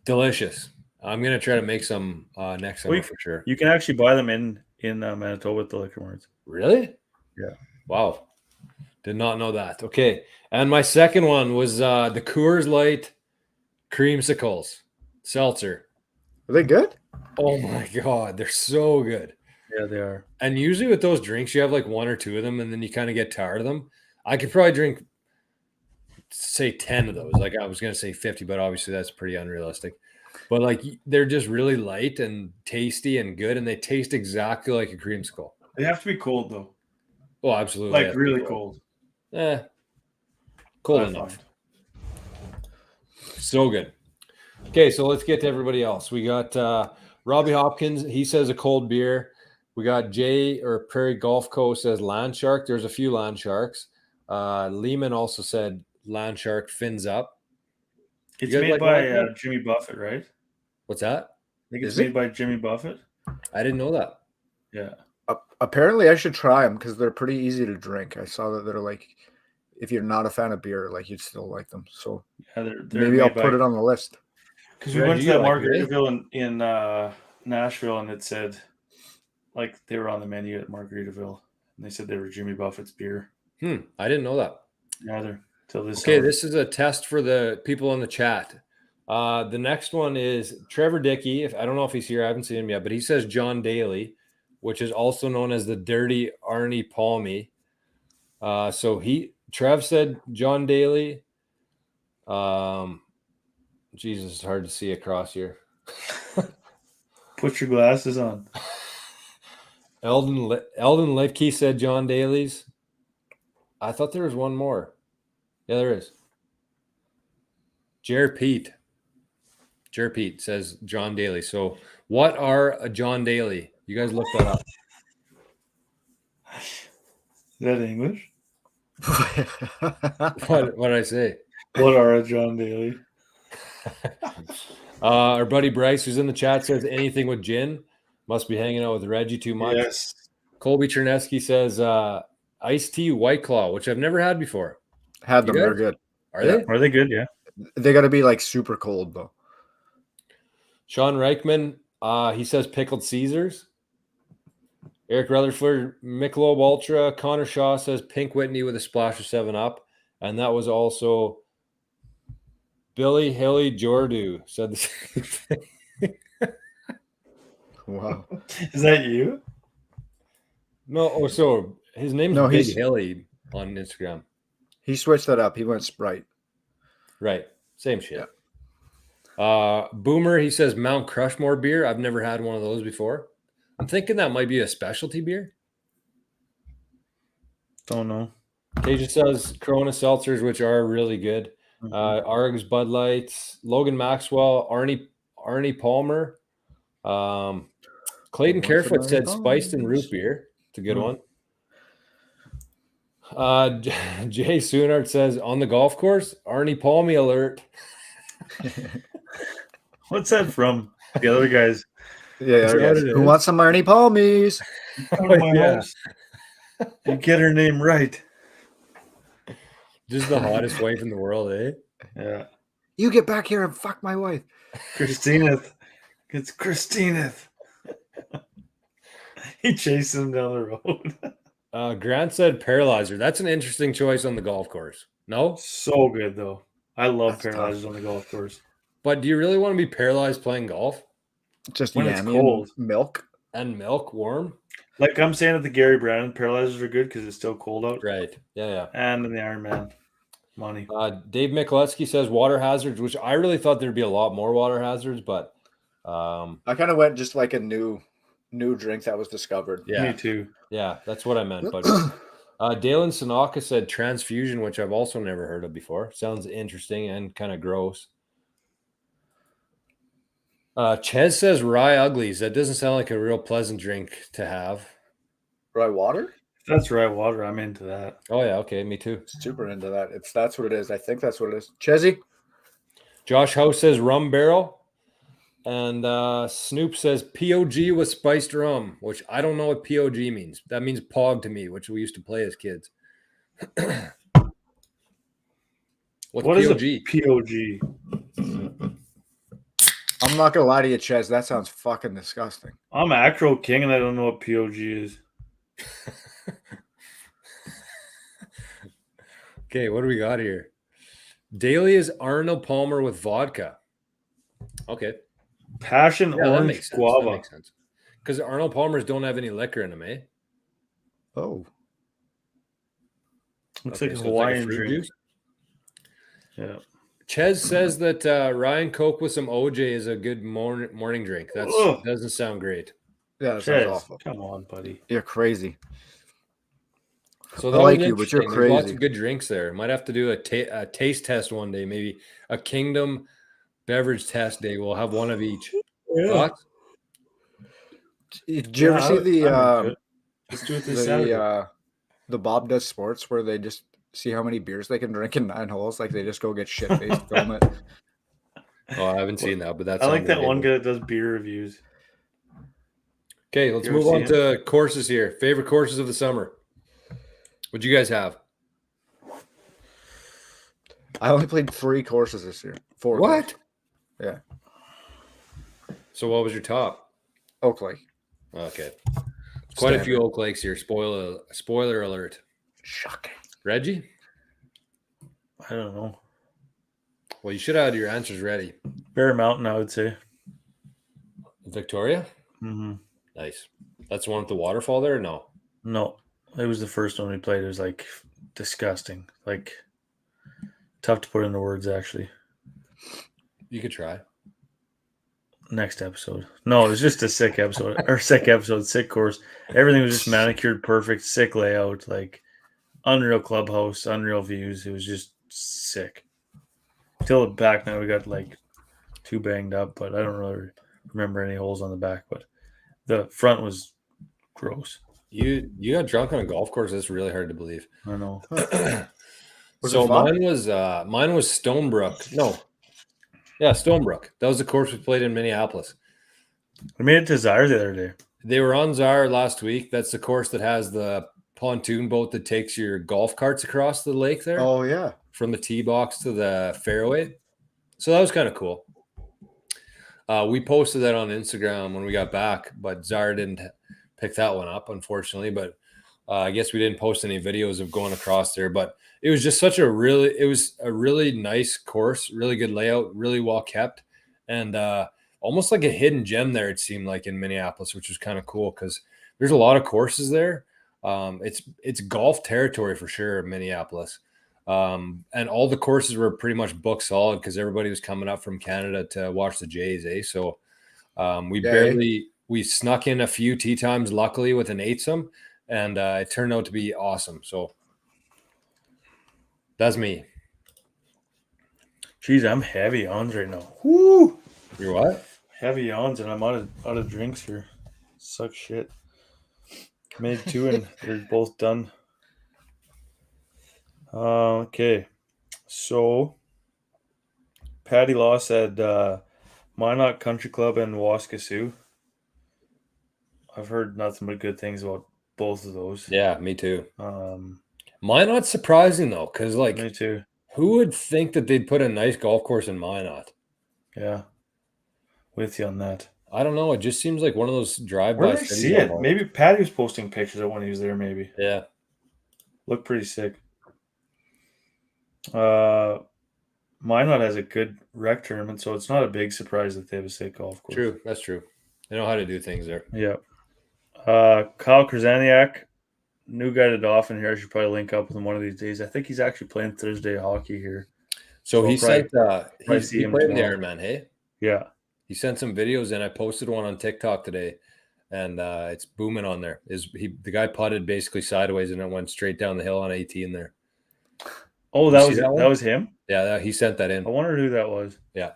Delicious. I'm gonna try to make some next summer for sure. You can actually buy them in Manitoba at the liquor marts. Really? Yeah. Wow. Did not know that. Okay. And my second one was the Coors Light creamsicles seltzer. Are they good? Oh my God. They're so good. Yeah, they are. And usually with those drinks, you have like 1 or 2 of them and then you kind of get tired of them. I could probably drink, say 10 of those. Like I was going to say 50, but obviously that's pretty unrealistic. But like they're just really light and tasty and good. And they taste exactly like a creamsicle. They have to be cold though. Oh, absolutely. Like really cold. Cold enough. So good. Okay, so let's get to everybody else. We got Robbie Hopkins. He says a cold beer. We got Jay or Prairie Golf Co. says Land Shark. There's a few Land Sharks. Lehman also said Land Shark fins up. It's You guys made like by vodka? Jimmy Buffett, right? I What's that? think it's Is it? made by Jimmy Buffett. I didn't know that. Yeah. Apparently, I should try them because they're pretty easy to drink. I saw that they're like, if you're not a fan of beer, like you'd still like them. So Yeah, they're maybe I'll made by, put it on the list. because we Red, went do to you that like it, eh? Margaritaville in Nashville, and it said like they were on the menu at Margaritaville, and they said they were Jimmy Buffett's beer. I didn't know that. Neither till this. Okay, summer. this is a test for the people in the chat. The next one is Trevor Dickey. I don't know if he's here, I haven't seen him yet, but he says John Daly, which is also known as the Dirty Arnie Palmy. Trev said John Daly. Jesus, it's hard to see across here. Put your glasses on. Eldon Litkey said John Daly's. I thought there was one more. Yeah, there is. Jer Pete says John Daly. So what are a John Daly? You guys look that up. Is that English? What did I say? What are a John Daly? Our buddy Bryce, who's in the chat, says anything with gin. Must be hanging out with Reggie too much. Yes. Colby Chernesky says iced tea White Claw, which I've never had before. Had them. You They're guys? good. Are Yeah. they? Are they good? Yeah. They got to be like super cold though. Sean Reichman, he says pickled Caesars. Eric Rutherford, Michelob Ultra. Connor Shaw says Pink Whitney with a splash of 7-Up. And that was also Billy Hilly Jordu said the same thing. Wow. Is that you? No, so his name's No, Big he's- Hilly on Instagram. He switched that up. He went Sprite. Right. Same shit. Boomer, he says Mount Crushmore beer. I've never had one of those before. I'm thinking that might be a specialty beer. Don't know. Cajun says Corona seltzers, which are really good. Args, Bud Lights, Logan Maxwell, Arnie Palmer. Clayton One for Carefoot Arnie said spiced and root Palmers. beer. It's a good one. Jay Soonard says on the golf course, Arnie Palmy alert. What's that from? The other guys. Yeah. Is that what it Who is? wants some Arnie Palmies? Come to my Yeah. house and get her name right. Just the hottest wife in the world, eh? Yeah. You get back here and fuck my wife. Christineth. It's Christineth. He chases him down the road. Grant said paralyzer. That's an interesting choice on the golf course. No? So good, though. I love That's paralyzers tough. on the golf course. But do you really want to be paralyzed playing golf? Just When it's yammy and cold. milk. And milk warm? Like I'm saying at the Gary Brandon, paralyzers are good because it's still cold out. Right. Yeah. And in the Ironman, money. Dave Mikulewski says water hazards, which I really thought there'd be a lot more water hazards, but I kind of went just like a new drink that was discovered. yeah. Me too. Yeah, that's what I meant. But Dalen Sanaka said transfusion, which I've also never heard of before. Sounds interesting and kind of gross. Ches says rye uglies. That doesn't sound like a real pleasant drink to have. Rye water? If that's right water, I'm into that. Oh yeah, okay, me too. Super into that. That's what it is. I think that's what it is. Chezzy? Josh House says rum barrel. And Snoop says POG with spiced rum, which I don't know what POG means. That means pog to me, which we used to play as kids. What's What is a POG? POG? I'm not gonna lie to you, Ches. That sounds fucking disgusting. I'm Acro King and I don't know what POG is. Okay, what do we got here? Daly is Arnold Palmer with vodka. Okay. Passion Yeah, that orange makes sense. That guava. makes sense. Because Arnold Palmers don't have any liquor in them, eh? Oh. Looks Okay, like a so it's Hawaiian fruit drink. juice? Yeah. Ches says that Ryan Coke with some OJ is a good morning drink. That Ugh. doesn't sound great. Yeah, that sounds Ches, awful. come on, buddy. You're crazy. So I that like was you, but you're interesting. There's lots crazy. of good drinks there. Might have to do a taste test one day, maybe a Kngdom beverage test day. We'll have one of each. Thoughts? Did you ever see I'm into it. Let's do it this Saturday. the Bob Does Sports where they just see how many beers they can drink in 9 holes. Like they just go get shit faced, film it. Oh, I haven't seen that, but that's I like that one guy that does beer reviews. Okay, let's You ever move on see to courses here. Favorite courses of the summer. What'd you guys have? I only played 3 courses this year. 4. What? Yeah. So what was your top? Oak Lake. Okay. Quite a few Standard. Oak Lakes here. Spoiler alert. Shocking. Reggie? I don't know. Well, you should have had your answers ready. Bear Mountain, I would say. Victoria? Mm-hmm. Nice. That's the one with the waterfall there? Or no. No, it was the first one we played. It was like disgusting. Like tough to put into words, actually. You could try. Next episode. No, it was just a sick episode. Or sick course. Everything was just manicured perfect, sick layout, like unreal clubhouse, unreal views. It was just sick. Till the back now we got like 2 banged up, but I don't really remember any holes on the back, but the front was gross. You got drunk on a golf course? That's really hard to believe. I know. So mine was Stonebrook. No. Yeah, Stonebrook. That was the course we played in Minneapolis. We made it to Zyre the other day. They were on Zyre last week. That's the course that has the pontoon boat that takes your golf carts across the lake there. Oh, yeah. From the tee box to the fairway. So that was kind of cool. We posted that on Instagram when we got back, but Zyre didn't pick that one up, unfortunately. But I guess we didn't post any videos of going across there. But it was just a really nice course, really good layout, really well kept, and almost like a hidden gem there. It seemed like in Minneapolis, which was kind of cool because there's a lot of courses there. It's golf territory for sure in Minneapolis. And all the courses were pretty much booked solid because everybody was coming up from Canada to watch the Jays, So we snuck in a few tee times, luckily, with an 8-some, and it turned out to be awesome. So that's me. Jeez, I'm heavy yawns right now. Woo! You're what? Heavy yawns, and I'm out of drinks here. Sucks shit. Made 2 and they're both done. Okay, so Patty Law said Minot Country Club and Waskesiu. I've heard nothing but good things about both of those. Yeah, me too. Minot's surprising though, because me too. Who would think that they'd put a nice golf course in Minot? Yeah, with you on that. I don't know. It just seems like one of those drive-by. Where did I see it? Maybe Patty was posting pictures of when he was there. Maybe. Yeah, looked pretty sick. Minot has a good rec tournament, so it's not a big surprise that they have a sick golf course. True, that's true. They know how to do things there. Yeah. Kyle Krasaniak, new guy to Dauphin here. I should probably link up with him one of these days. I think he's actually playing Thursday hockey here. So he sent he played in the Ironman, hey? Yeah. He sent some videos and I posted one on TikTok today, and it's booming on there. The guy putted basically sideways and it went straight down the hill on 18 there. Oh, that was him? Yeah, he sent that in. I wondered who that was. Yeah.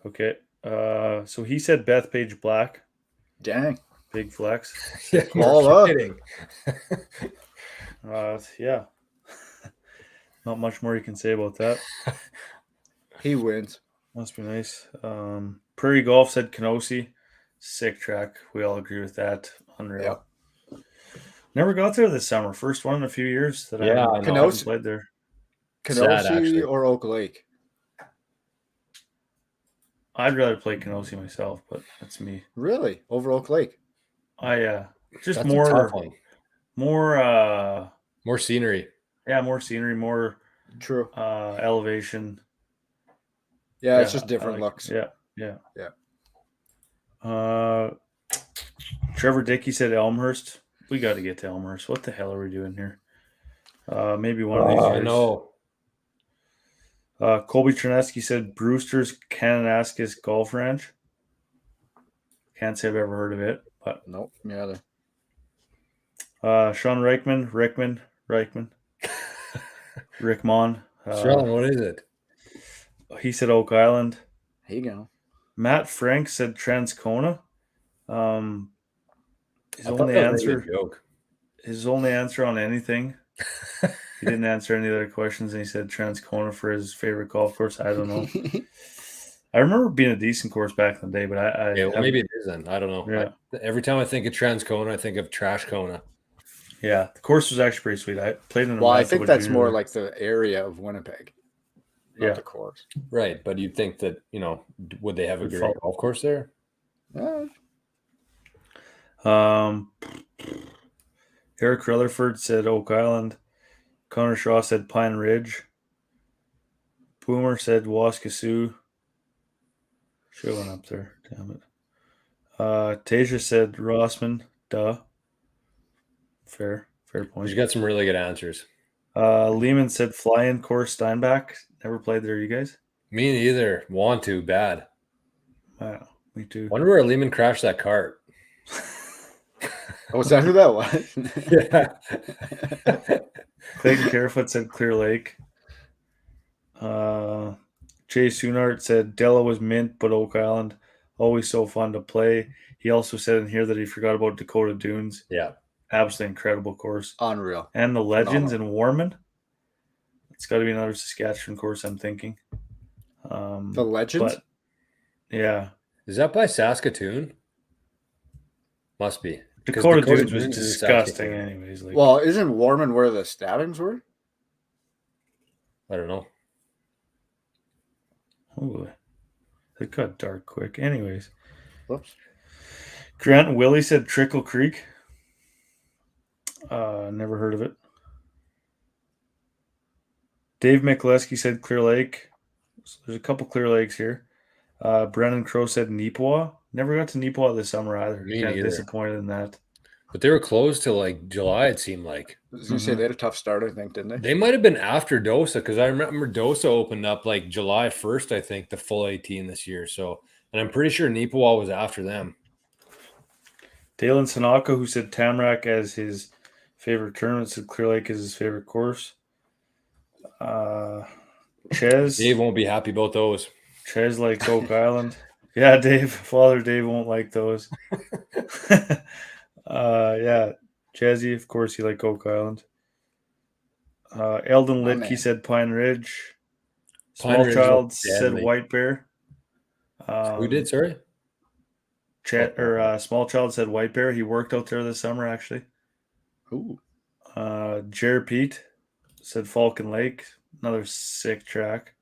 Okay. So he said Bethpage Black. Dang. Big flex. Yeah, all up. Kidding. Yeah. Not much more you can say about that. He wins. Must be nice. Prairie Golf said Kenosi. Sick track. We all agree with that. Unreal. Yep. Never got there this summer. First one in a few years that I haven't played there. Kenosi or Oak Lake? I'd rather play Kenosi myself, but that's me. Really? Over Oak Lake? Just that's more scenery. Yeah, more scenery, more true elevation. Yeah, it's just different looks. Yeah. Trevor Dickey said Elmhurst. We got to get to Elmhurst. What the hell are we doing here? Maybe one of these years. I know. Colby Trineski said Brewster's Kananaskis Golf Ranch. Can't say I've ever heard of it, but nope, me either. Sean Rickman. Rickmon. Sean, what is it? He said Oak Island. Here you go. Matt Frank said Transcona. His only answer on anything He didn't answer any other questions, and he said Transcona for his favorite golf course. I don't know. I remember being a decent course back in the day, but I Yeah, well, maybe it isn't. I don't know. Yeah. Every time I think of Transcona, I think of Trash Kona. Yeah, the course was actually pretty sweet. I played in a Well, I think Manitoba that's junior more league. like the area of Winnipeg, not Yeah. the course. Right, but you'd think that, would they have a Would great fall. golf course there? Yeah. Eric Rutherford said Oak Island. Connor Shaw said Pine Ridge. Boomer said Waskesiu. Should have went up there. Damn it. Tasia said Rossman. Duh. Fair point. You got some really good answers. Lehman said Fly-In Course Steinbach. Never played there, you guys? Me neither. Want to bad. Wow, me too. Wonder where Lehman crashed that cart. Oh, is that who that was? Yeah. Clayton Carefoot said Clear Lake. Jay Soonart said Della was mint, but Oak Island always so fun to play. He also said in here that he forgot about Dakota Dunes. Yeah. Absolutely incredible course. Unreal. And the Legends in Warman. It's got to be another Saskatchewan course, I'm thinking. The Legends? But, yeah. Is that by Saskatoon? Must be. Dakota Dunes was Dunes is disgusting Saskatoon. anyways. Like, Well, isn't Warman where the stabbings were? I don't know. oh, it got dark quick. Anyways. Whoops. Grant and Willie said Trickle Creek. Never heard of it. Dave Mikuleski said Clear Lake. So there's a couple Clear Lakes here. Brennan Crow said Neepawa. Never got to Neepawa this summer either. Me Kind of neither. disappointed in that. But they were closed till like July, it seemed like. I was going to say they had a tough start, I think, didn't they? They might have been after Dosa because I remember Dosa opened up like July 1st, I think, the full 18 this year. So, and I'm pretty sure Neepawa was after them. Dalen Sanaka, who said Tamarack as his favorite tournament, said Clear Lake is his favorite course. Ches. Dave won't be happy about those. Ches likes Oak Island. Yeah, Dave. Father Dave won't like those. Yeah. Chezzy, of course, he liked Oak Island. Eldon Litke said Pine Ridge. Small Child said White Bear. Who did, sorry? Small Child said White Bear. He worked out there this summer, actually. Ooh. Jared Pete said Falcon Lake. Another sick track.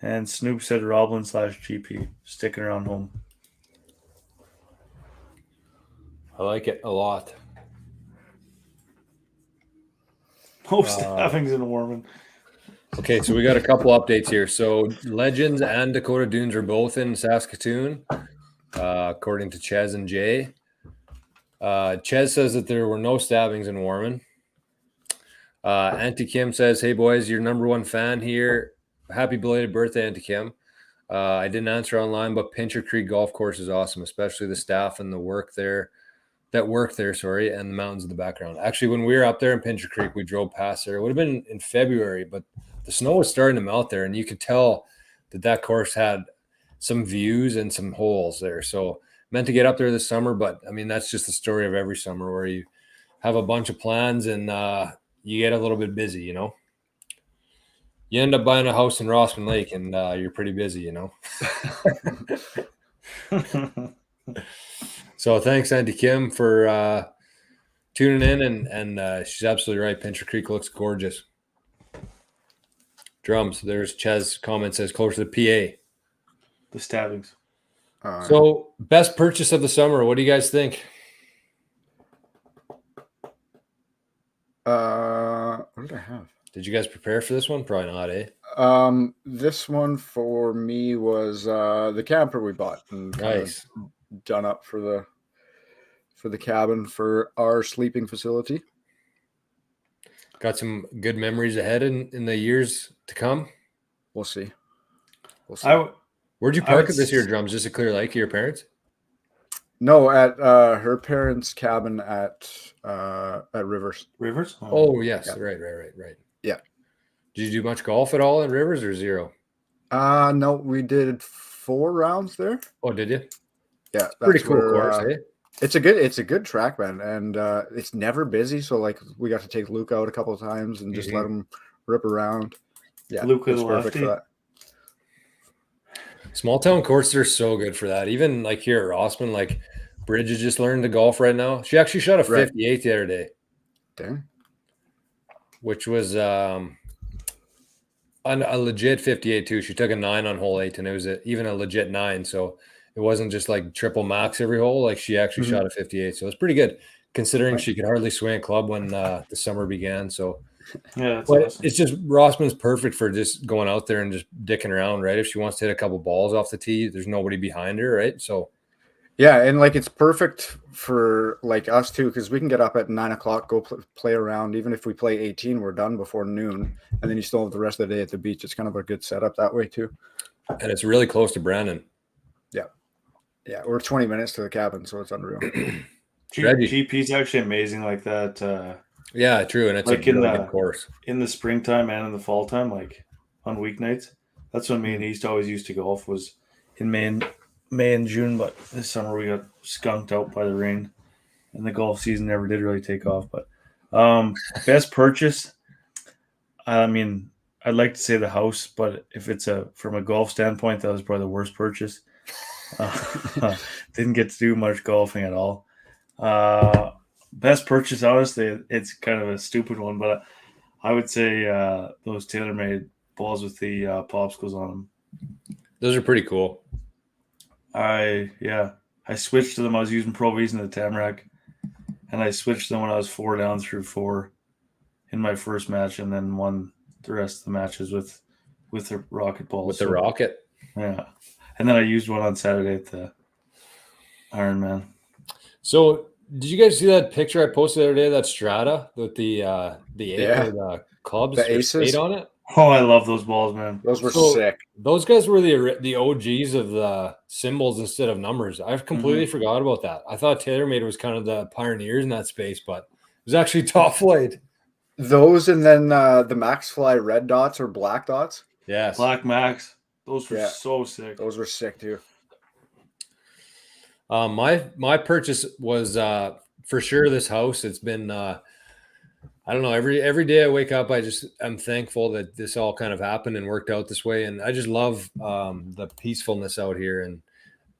And Snoop said Roblin/GP. Sticking around home. I like it a lot. Most staffing's in Warman. Okay, so we got a couple updates here. So Legends and Dakota Dunes are both in Saskatoon, according to Ches and Jay. Ches says that there were no stabbings in Warman. Auntie Kim says, "Hey boys, your number one fan here. Happy belated birthday, Auntie Kim. I didn't answer online, but Pincher Creek Golf Course is awesome, especially the staff and the work there. And the mountains in the background. Actually, when we were up there in Pincher Creek, we drove past there. It would have been in February, but the snow was starting to melt there, and you could tell that course had some views and some holes there. So meant to get up there this summer, but I mean, that's just the story of every summer where you have a bunch of plans and you get a little bit busy, you know. You end up buying a house in Rossman Lake, and you're pretty busy, you know. So thanks, Auntie Kim, for tuning in, and she's absolutely right. Pincher Creek looks gorgeous. Drums. There's Ches comment says closer to the PA. The stabbings. So best purchase of the summer. What do you guys think? What did I have? Did you guys prepare for this one? Probably not, eh? This one for me was the camper we bought and Nice. done up for the cabin for our sleeping facility. Got some good memories ahead in the years to come. We'll see. Where'd you park it this year, Drums? Just a Clear Lake, your parents? No, at her parents' cabin at Rivers. Rivers? Oh yes, yeah. Right. Yeah. Did you do much golf at all in Rivers or zero? No, we did 4 rounds there. Oh, did you? Yeah, Pretty cool course, eh? It's a good track, man, and it's never busy. So like we got to take Luke out a couple of times and just let him rip around. Yeah, Luke it's the perfect for lefty. that. Small town courses are so good for that. Even like here at Rossman, like Bridge is just learning to golf right now. She actually shot a Right. 58 the other day, Dang. which was a legit 58 too. She took a 9 on hole 8, and it was even a legit 9. So it wasn't just like triple max every hole. Like she actually shot a 58. So it's pretty good considering Right. she could hardly swing a club when the summer began. So Yeah, that's but awesome. it's just Rossman's perfect for just going out there and just dicking around, right? If she wants to hit a couple balls off the tee, there's nobody behind her, right? So Yeah, and like it's perfect for like us too, because we can get up at 9 o'clock, go play around. Even if we play 18, we're done before noon, and then you still have the rest of the day at the beach. It's kind of a good setup that way too. and it's really close to Brandon. Yeah, we're 20 minutes to the cabin, so it's unreal. Reggie. GP's actually amazing like that. Yeah, true, and it's Like a really good course. in the springtime and in the fall time, like on weeknights. That's when me and East always used to golf, was in May and June. But this summer we got skunked out by the rain, and the golf season never did really take off. But best purchase, I mean, I'd like to say the house, but if it's from a golf standpoint, that was probably the worst purchase. Didn't get to do much golfing at all. Best purchase, honestly, it's kind of a stupid one, but I would say those TaylorMade balls with the popsicles on them. Those are pretty cool. I switched to them. I was using Pro V's in the Tamarack, and I switched them when I was 4 down through 4 in my first match, and then won the rest of the matches with the rocket balls. With the rocket. Yeah. And then I used one on Saturday at the Ironman. So did you guys see that picture I posted the other day, that Strata with the clubs, The aces on it? Oh, I love those balls, man. Those were sick. Those guys were the OGs of the symbols instead of numbers. I've completely forgot about that. I thought TaylorMade was kind of the pioneers in that space, but it was actually Top Flight. Those and then the Max Fly red dots or black dots. Yes. Black Max. Those were so sick. Those were sick too. My purchase was for sure this house. It's been I don't know, every day I wake up, I'm thankful that this all kind of happened and worked out this way. And I just love the peacefulness out here, and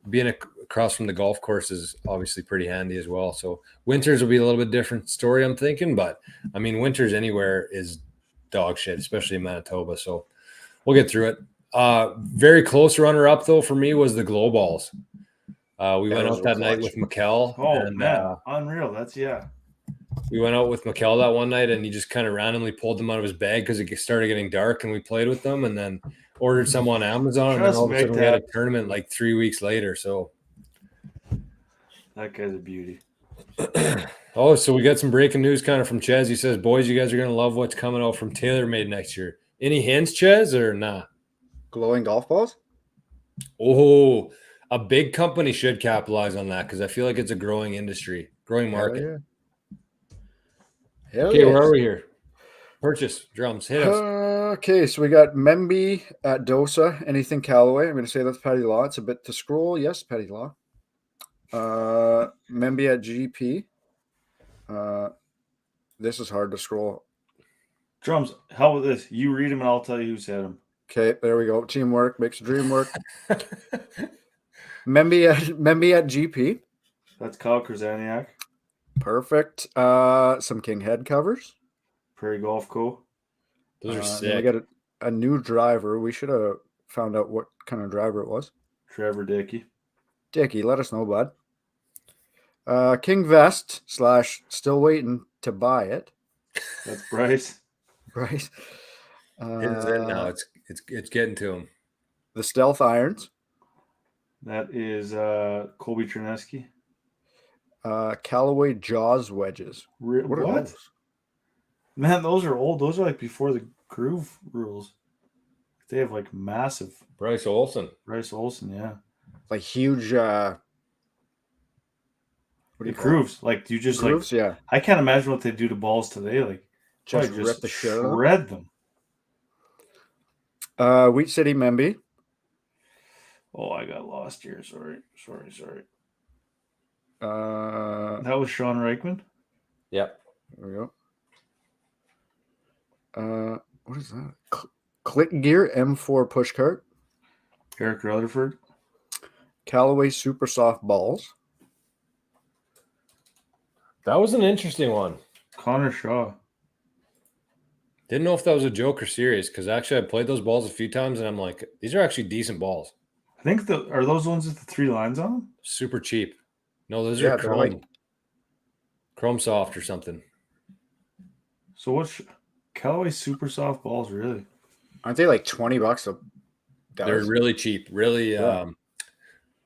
being across from the golf course is obviously pretty handy as well. So winters will be a little bit different story, I'm thinking, but I mean, winters anywhere is dog shit, especially in Manitoba. So we'll get through it. Very close runner up though for me was the glow balls. We went out that night with Mikkel. Oh, man, unreal. That's we went out with Mikkel that one night, and he just kind of randomly pulled them out of his bag because it started getting dark, and we played with them, and then ordered some on Amazon, and then all of a sudden we had a tournament like 3 weeks later. So that guy's a beauty. Oh, so we got some breaking news kind of from Ches. He says, boys, you guys are going to love what's coming out from TaylorMade next year. Any hints, Ches, or nah? Glowing golf balls? Oh, a big company should capitalize on that because I feel like it's a growing industry, growing market. Hell okay, where are we here? Purchase, drums, hit us. Okay, so we got Memby at Dosa. Anything Callaway? I'm going to say that's Paddy Law. It's a bit to scroll. Yes, Paddy Law. Memby at GP. This is hard to scroll. Drums, how about this? You read them and I'll tell you who said them. Okay, there we go. Teamwork makes the dream work. Memby at GP. That's Kyle Krasaniak. Perfect. Some King head covers. Prairie Golf Co. Those are sick. We got a new driver. We should have found out what kind of driver it was. Trevor Dickey. Dickey, let us know, bud. King Vest / still waiting to buy it. That's Bryce. Bryce. It's in now. It's getting to him. The Stealth Irons. That is Colby Chernesky. Callaway Jaws wedges. What are those? Man, those are old. Those are like before the groove rules. They have like massive. Bryce Olson, yeah. Like huge. What do you grooves? Like you just grooves, like. Yeah. I can't imagine what they do to balls today. Like just rip the shit out. Shred them. Wheat City Memby. Oh, I got lost here. Sorry. There That was Sean Reichman. Yep. we go. What is that? Click Gear M4 push cart. Eric Rutherford. Callaway Super Soft balls. That was an interesting one. Connor Shaw. Didn't know if that was a joke or serious because actually I played those balls a few times and I'm like, these are actually decent balls. I think are those ones with the 3 lines on them? Super cheap. No, those Yeah, are they're chrome. like- Chrome soft or something. So what's Callaway Super Soft balls really? Aren't they like $20 a They're dozen? really cheap. Really, Yeah.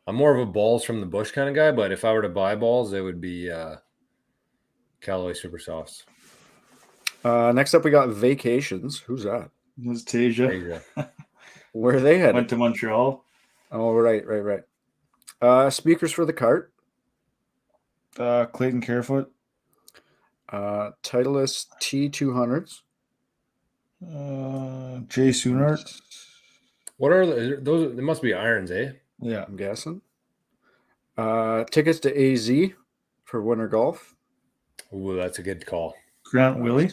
I'm more of a balls from the bush kind of guy, but if I were to buy balls, they would be Callaway Super Softs. Next up, we got Vacations. Who's that? This is Tasia. Asia. Where are they headed? Went to Montreal. Oh, right. Speakers for the cart. Clayton Carefoot. Titleist T200s. Jay Soonart. What are those? They must be irons, eh? Yeah. I'm guessing. Tickets to AZ for Winter Golf. Ooh, that's a good call. Grant Willie.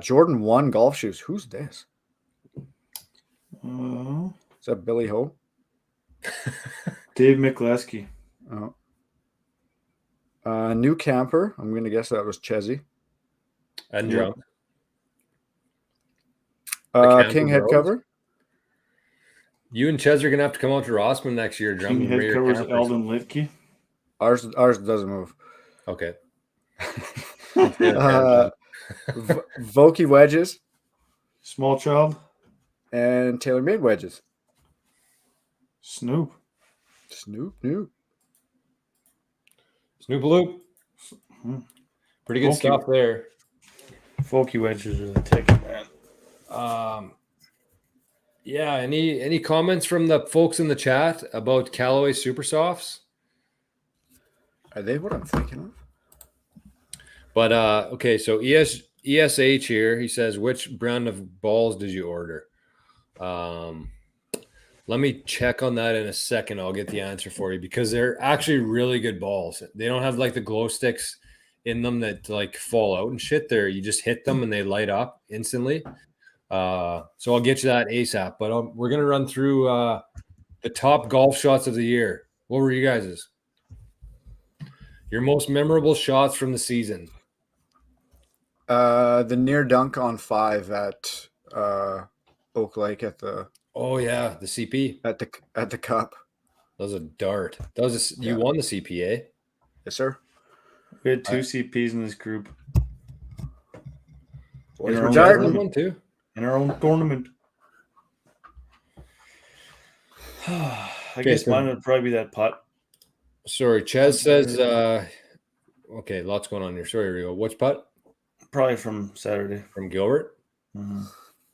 Jordan 1 golf shoes. Who's this? Is that Billy Ho? Dave Mikulewski. Oh. New camper. I'm going to guess that was Chezzy. And Yeah. drunk. King head Bros. cover. You and Ches are gonna have to come out to Rossman next year. Drum King and head Raider covers campers. Eldon Litke. Ours doesn't move. Okay. Vokey wedges Small Child. and TaylorMade wedges. Snoop. Snoop. Snoop Loop. Pretty good Bulky. stuff there. Folky wedges are the ticket, man. Yeah. Any comments from the folks in the chat about Callaway Super Softs? Are they what I'm thinking of? But okay, so ESH here, he says, which brand of balls did you order? Let me check on that in a second. I'll get the answer for you because they're actually really good balls. They don't have like the glow sticks in them that like fall out and shit. You just hit them and they light up instantly. So I'll get you that ASAP. But we're gonna run through the top golf shots of the year. What were you guys's? Your most memorable shots from the season? The near dunk on 5 at Oak Lake at the Oh yeah, the CP. at the cup. That was a dart. That was you won the CPA. Yes, sir. We had 2 CPs in this group. Boys In were our own darting. One too. In our own tournament. I guess so- mine would probably be that putt. Sorry, Ches says. Okay, lots going on here. Sorry, Rio. Which putt Probably from Saturday. from Gilbert? Mhm.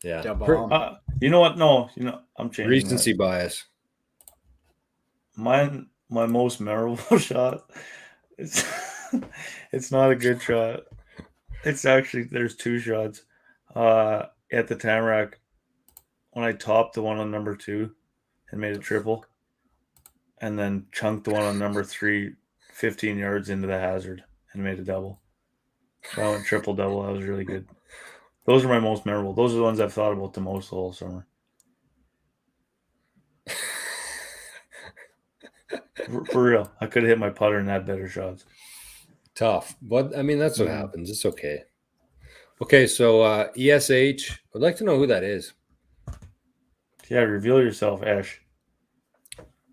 Yeah, Da bomb. You know what? No, I'm changing recency bias. that. My most memorable shot. It's not a good shot. It's actually there's 2 shots. At the Tamarack, when I topped the one on number 2 and made a triple, and then chunked the one on number 3 15 yards into the hazard and made a double. So I went triple double. That was really good. Those are my most memorable. Those are the ones I've thought about the most the whole summer. For real, I could have hit my putter and had better shots. Tough, but I mean that's what happens. It's okay. Okay, so ESH. I'd like to know who that is. Yeah, reveal yourself, Ash.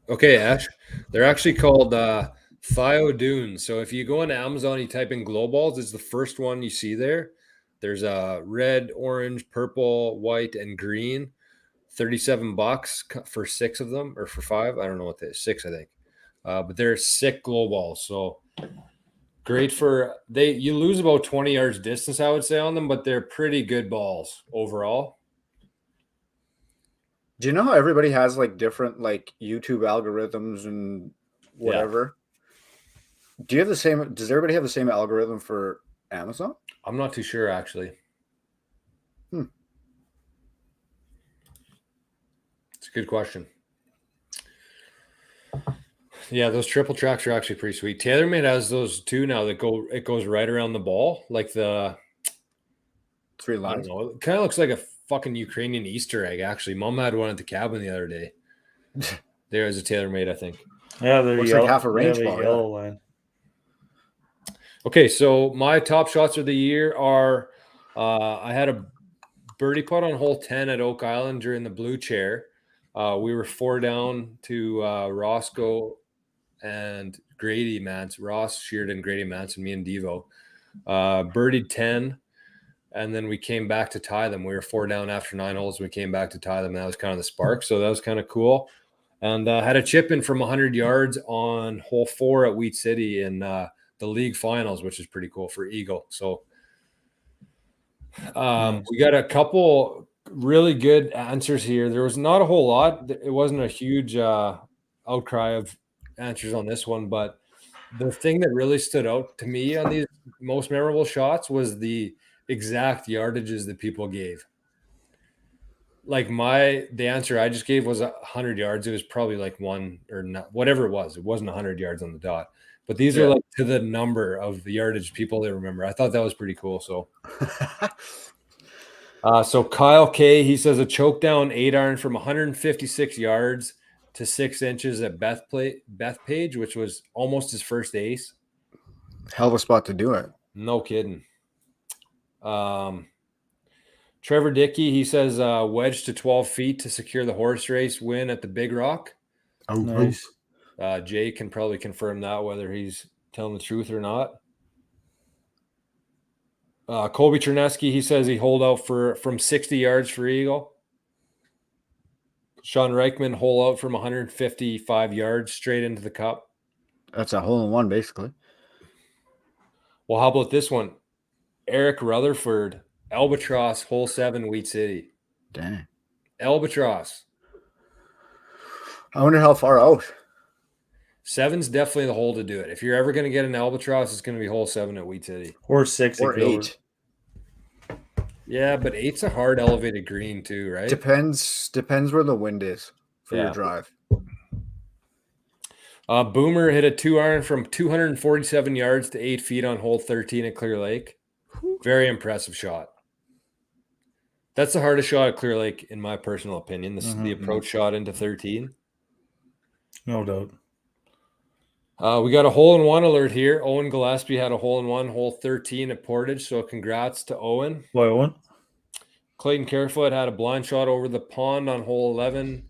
Okay, Ash. They're actually called Thio Dunes. So if you go on Amazon, you type in glow balls, it's the first one you see there. There's red, orange, purple, white, and green. $37 for 6 of them, or for 5. I don't know what they 6, I think. But they're sick glow balls. So great for you lose about 20 yards distance, I would say, on them, but they're pretty good balls overall. Do you know how everybody has like different like YouTube algorithms and whatever? Do you have the same? Does everybody have the same algorithm for Amazon? I'm not too sure, actually. It's a good question. Yeah, those triple tracks are actually pretty sweet. TaylorMade has those too now that goes right around the ball, like the 3 I don't lines. know. It kind of looks like a fucking Ukrainian Easter egg. Actually, Mom had one at the cabin the other day. There is a TaylorMade, I think. Yeah, they're Looks like yellow. half a They range have ball, yeah. yellow line. Okay, so my top shots of the year are I had a birdie putt on hole 10 at Oak Island during the blue chair. We were 4 down to Roscoe and Grady Mance. Ross Sheardon, Grady Mance, and me and Devo. Birdied 10, and then we came back to tie them. We were 4 down after 9 holes. We came back to tie them. That was kind of the spark, so that was kind of cool. And had a chip in from 100 yards on hole 4 at Wheat City in the league finals, which is pretty cool for Eagle. So we got a couple really good answers here. There was not a whole lot. It wasn't a huge outcry of answers on this one, but the thing that really stood out to me on these most memorable shots was the exact yardages that people gave. Like the answer I just gave was 100 yards. It was probably like 1 or not, whatever it was. It wasn't 100 yards on the dot. But these are like to the number of the yardage people they remember. I thought that was pretty cool. So so Kyle K, he says a choke down 8-iron from 156 yards to 6 inches at Bethpage, which was almost his first ace. Hell of a spot to do it. No kidding. Trevor Dickey, he says wedge to 12 feet to secure the horse race win at the Big Rock. Oh, Nice. Jay can probably confirm that, whether he's telling the truth or not. Colby Chernesky, he says he holed out from 60 yards for Eagle. Sean Reichman hole out from 155 yards straight into the cup. That's a hole in one, basically. Well, how about this one? Eric Rutherford, Albatross, hole 7, Wheat City. Dang. Albatross. I wonder how far out. 7's definitely the hole to do it. If you're ever going to get an Albatross, it's going to be hole 7 at Wheat City. Or 6 Or at Gilbert. 8. Yeah, but 8's a hard elevated green too, right? Depends where the wind is for your drive. Boomer hit a 2-iron from 247 yards to 8 feet on hole 13 at Clear Lake. Very impressive shot. That's the hardest shot at Clear Lake, in my personal opinion. The approach shot into 13. No doubt. We got a hole-in-one alert here. Owen Gillespie had a hole-in-one, hole 13 at Portage, so congrats to Owen. Boy, Owen. Clayton Carefoot had a blind shot over the pond on hole 11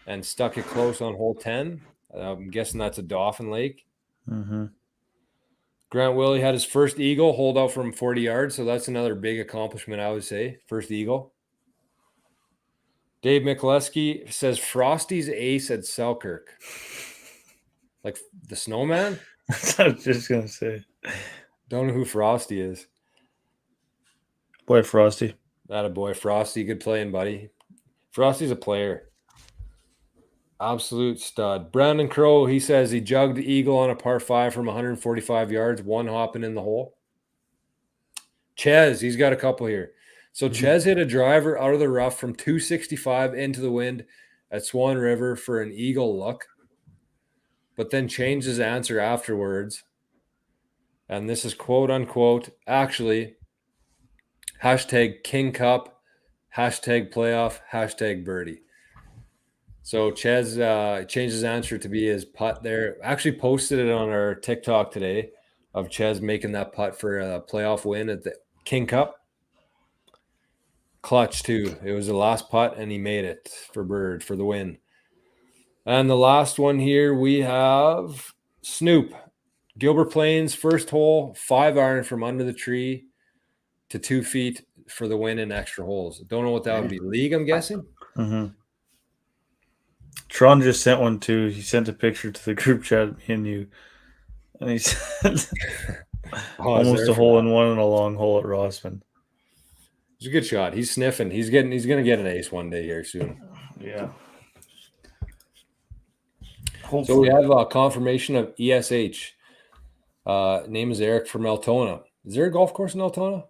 and stuck it close on hole 10. I'm guessing that's a Dauphin Lake. Mm-hmm. Grant Willie had his first eagle, holed out from 40 yards, so that's another big accomplishment, I would say. First eagle. Dave Mikuleski says Frosty's ace at Selkirk. Like the snowman? That's what I was just going to say. Don't know who Frosty is. Boy, Frosty. That a boy. Frosty, good playing, buddy. Frosty's a player. Absolute stud. Brandon Crow, he says he jugged the eagle on a par 5 from 145 yards, one hopping in the hole. Ches, he's got a couple here. So Ches hit a driver out of the rough from 265 into the wind at Swan River for an eagle look, but then changed his answer afterwards. And this is quote unquote, actually, hashtag King Cup, hashtag playoff, hashtag birdie. So Ches changed his answer to be his putt there. Actually posted it on our TikTok today of Ches making that putt for a playoff win at the King Cup. Clutch too. It was the last putt and he made it for the win. And the last one here we have Snoop. Gilbert Plains, first hole, 5-iron from under the tree to 2 feet for the win in extra holes. Don't know what that would be. League, I'm guessing? Mm-hmm. Tron just sent one too. He sent a picture to the group chat, me and you. And he said almost a hole in one and a long hole at Rossman. It's a good shot. He's sniffing. He's going to get an ace one day here soon. Yeah. Hopefully. So we have a confirmation of ESH. Name is Eric from Altona. Is there a golf course in Altona?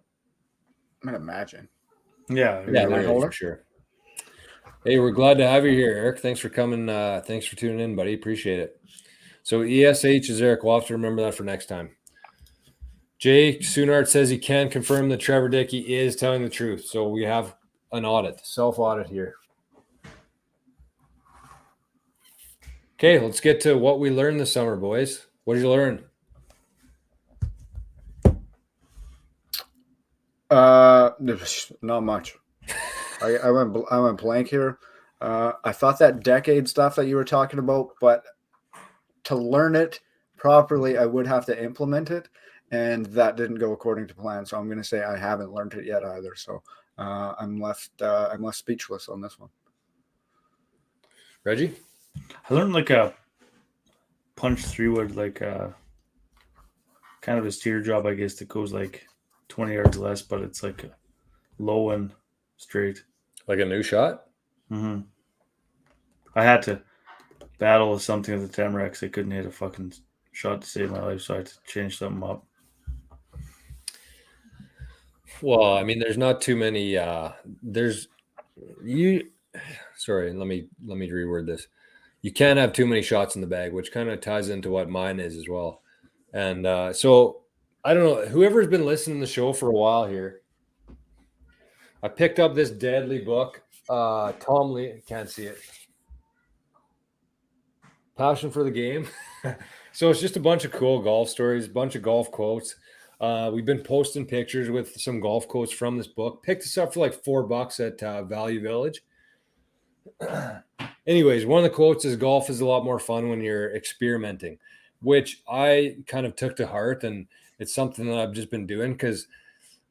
I'm gonna imagine. Yeah, there is for sure. Hey, we're glad to have you here, Eric. Thanks for coming. Thanks for tuning in, buddy. Appreciate it. So ESH is Eric. We'll have to remember that for next time. Jay Soonard says he can confirm that Trevor Dickey is telling the truth. So we have an audit, self-audit here. Okay, let's get to what we learned this summer, boys. What did you learn? Not much. I went blank here. I thought that decade stuff that you were talking about, but to learn it properly, I would have to implement it, and that didn't go according to plan. So I'm going to say I haven't learned it yet either. So I'm left speechless on this one. Reggie? I learned like a punch 3-wood, like kind of a steer job, I guess, that goes like 20 yards less, but it's like a low and straight. Like a new shot? Mm-hmm. I had to battle with something at the Tamarack. I couldn't hit a fucking shot to save my life, so I had to change something up. Well, I mean, there's not too many. Sorry, let me reword this. You can't have too many shots in the bag, which kind of ties into what mine is as well. And so I don't know. Whoever's been listening to the show for a while here, I picked up this deadly book. Tom Lee, can't see it. Passion for the Game. So it's just a bunch of cool golf stories, a bunch of golf quotes. We've been posting pictures with some golf quotes from this book. Picked this up for like $4 at Value Village. Anyways, one of the quotes is golf is a lot more fun when you're experimenting, which I kind of took to heart, and it's something that I've just been doing because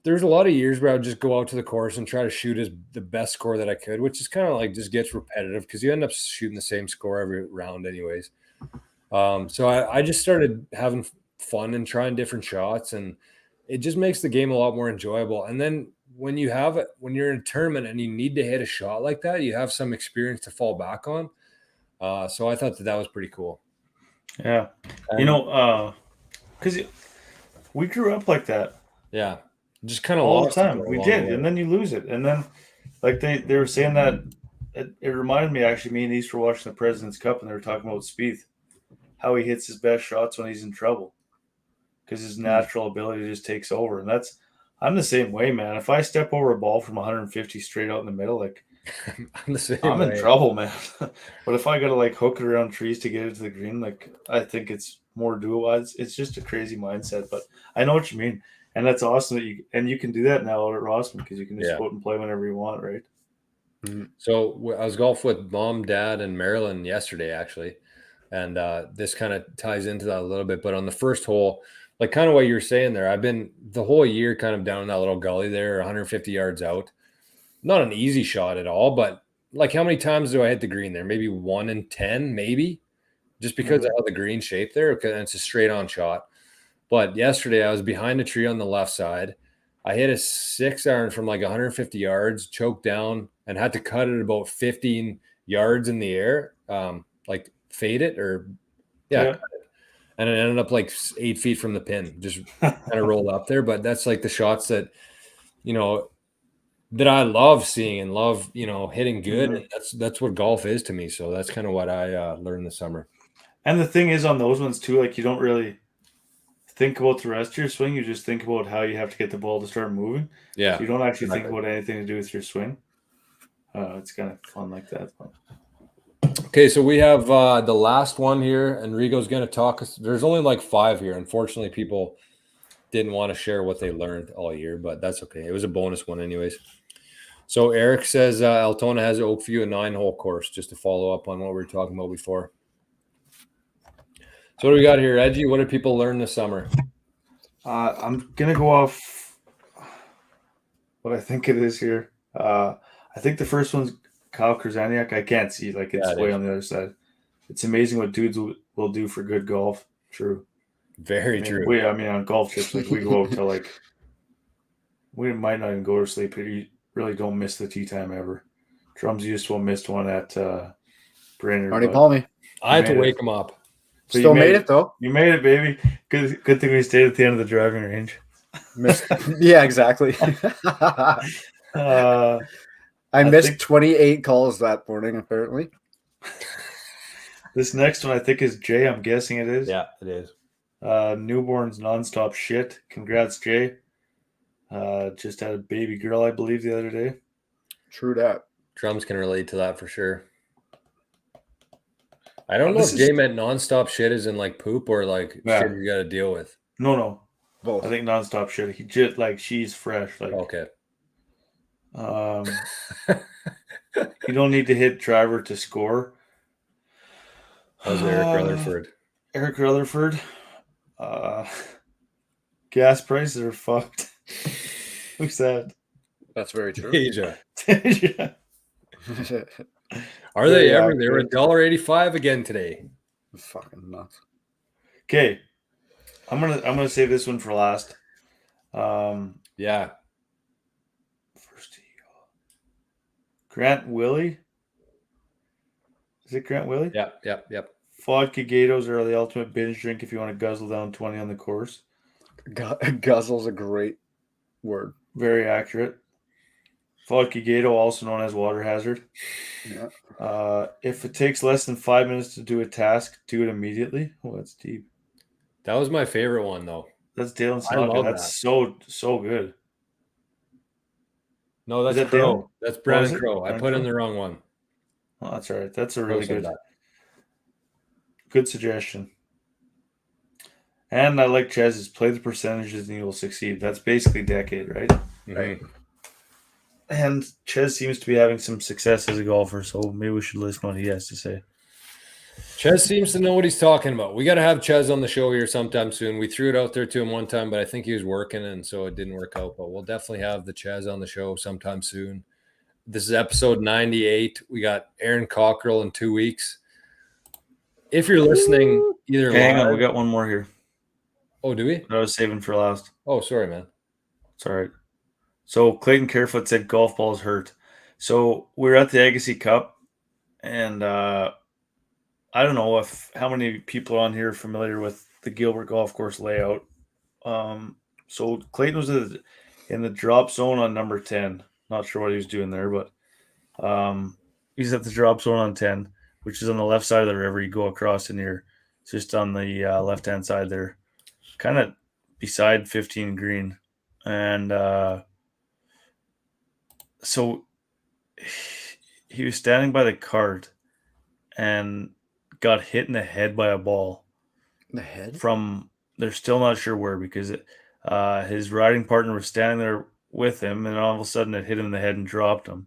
there's a lot of years where I would just go out to the course and try to shoot the best score that I could, which is kind of like just gets repetitive because you end up shooting the same score every round anyways. So I just started having fun and trying different shots, and it just makes the game a lot more enjoyable. And then when you're in a tournament and you need to hit a shot like that, you have some experience to fall back on. So I thought that was pretty cool. Yeah. Because we grew up like that. Yeah. Just kind of all the time. We did. And then you lose it. And then like they were saying that it reminded me, actually, me and East were watching the President's Cup, and they were talking about Spieth, how he hits his best shots when he's in trouble because his natural ability just takes over. And I'm the same way, man. If I step over a ball from 150 straight out in the middle, like I'm in trouble, man. But if I got to like hook it around trees to get it to the green, like I think it's more doable. It's just a crazy mindset, but I know what you mean. And that's awesome that you can do that now at Rossman because you can just go out and play whenever you want, right? Mm-hmm. So I was golf with Mom, Dad, and Marilyn yesterday, actually. And this kind of ties into that a little bit. But on the first hole, like kind of what you were saying there, I've been the whole year kind of down in that little gully there, 150 yards out. Not an easy shot at all, but like how many times do I hit the green there? Maybe 1 in 10, maybe, just because of how the green shape there. And it's a straight on shot. But yesterday I was behind a tree on the left side. I hit a 6-iron from like 150 yards, choked down, and had to cut it about 15 yards in the air, like fade it or cut it. And it ended up like 8 feet from the pin, just kind of rolled up there. But that's like the shots that, that I love seeing and love, hitting good. And that's what golf is to me. So that's kind of what I learned this summer. And the thing is on those ones too, like you don't really think about the rest of your swing. You just think about how you have to get the ball to start moving. Yeah. So you don't actually think about anything to do with your swing. It's kind of fun like that. Okay, so we have the last one here. Enrico's going to talk. There's only like 5 here. Unfortunately, people didn't want to share what they learned all year, but that's okay. It was a bonus one anyways. So Eric says Altona has Oakview a 9-hole course, just to follow up on what we were talking about before. So what do we got here, Reggie? What did people learn this summer? I'm going to go off what I think it is here. I think the first one's Kyle Krasaniak. I can't see. Like, it's way on the other side. It's amazing what dudes will do for good golf. True. Very true. On golf trips, like, we go out till, like, we might not even go to sleep. You really don't miss the tee time ever. Drums used to missed one at Brainerd. Arnie Palmer. I had to wake him up. So Still made it, though. You made it, baby. Good thing we stayed at the end of the driving range. Yeah, exactly. I missed 28 calls that morning, apparently. This next one I think is Jay. I'm guessing it is. Yeah, it is. Newborns nonstop shit. Congrats, Jay. Just had a baby girl, I believe, the other day. True that. Drums can relate to that for sure. I don't know if Jay meant nonstop shit is in like poop or like shit you got to deal with. No. Both. I think nonstop shit. He just like she's fresh. Like Okay. You don't need to hit driver to score. How's Eric Rutherford? Eric Rutherford. Gas prices are fucked. Who's that? That's very true. Asia. Yeah. Are they ever? They were $1.85 again today. Fucking nuts. Okay. I'm gonna save this one for last. Yeah. First Grant Willie. Is it Grant Willie? Yep. Vodka Gatos are the ultimate binge drink if you want to guzzle down 20 on the course. Guzzle's a great word. Very accurate. Vodka Gato, also known as water hazard. Yeah. If it takes less than 5 minutes to do a task, do it immediately. Oh, that's deep. That was my favorite one, though. That's Dale Snodgrass. That's so good. No, that's that Crow. Dale? That's Brandon Crow. I put in the wrong one. Oh, that's all right. That's a really good suggestion. And I like Chez's play the percentages and you will succeed. That's basically decade, right? Right. And Chez seems to be having some success as a golfer, so maybe we should listen to what he has to say. Chez seems to know what he's talking about. We got to have Chez on the show here sometime soon. We threw it out there to him one time, but I think he was working, and so it didn't work out. But we'll definitely have the Chez on the show sometime soon. This is episode 98. We got Aaron Cockerill in 2 weeks. If you're listening, either hang on, we got one more here. Oh, do we? I was saving for last. Oh, sorry, man. It's all right. So Clayton Carefoot said golf balls hurt. So we were at the Agassi Cup, and I don't know how many people on here are familiar with the Gilbert Golf Course layout. So Clayton was in the drop zone on number 10. Not sure what he was doing there, but he's at the drop zone on 10, which is on the left side of the river. You go across in here, just on the left-hand side there, kind of beside 15 green. And so he was standing by the cart and got hit in the head by a ball. The head? They're still not sure where, because his riding partner was standing there with him, and all of a sudden it hit him in the head and dropped him.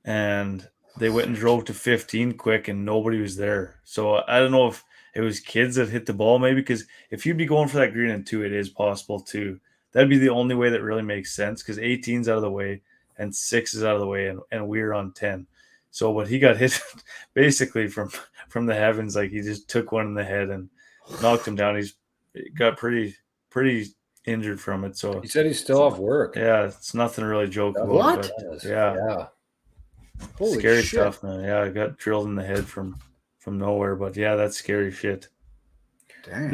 And they went and drove to 15 quick, and nobody was there. So I don't know if it was kids that hit the ball, maybe, because if you'd be going for that green in 2, it is possible too. That'd be the only way that really makes sense, because 18's out of the way and 6 is out of the way, and we're on 10. So what he got hit basically from the heavens, like he just took one in the head and knocked him down. He's got pretty injured from it. So he said he's still off work. Yeah, it's nothing to really joke about. What? But yeah. Holy scary shit. stuff, man. Yeah, I got drilled in the head from nowhere, but yeah, that's scary shit. Damn.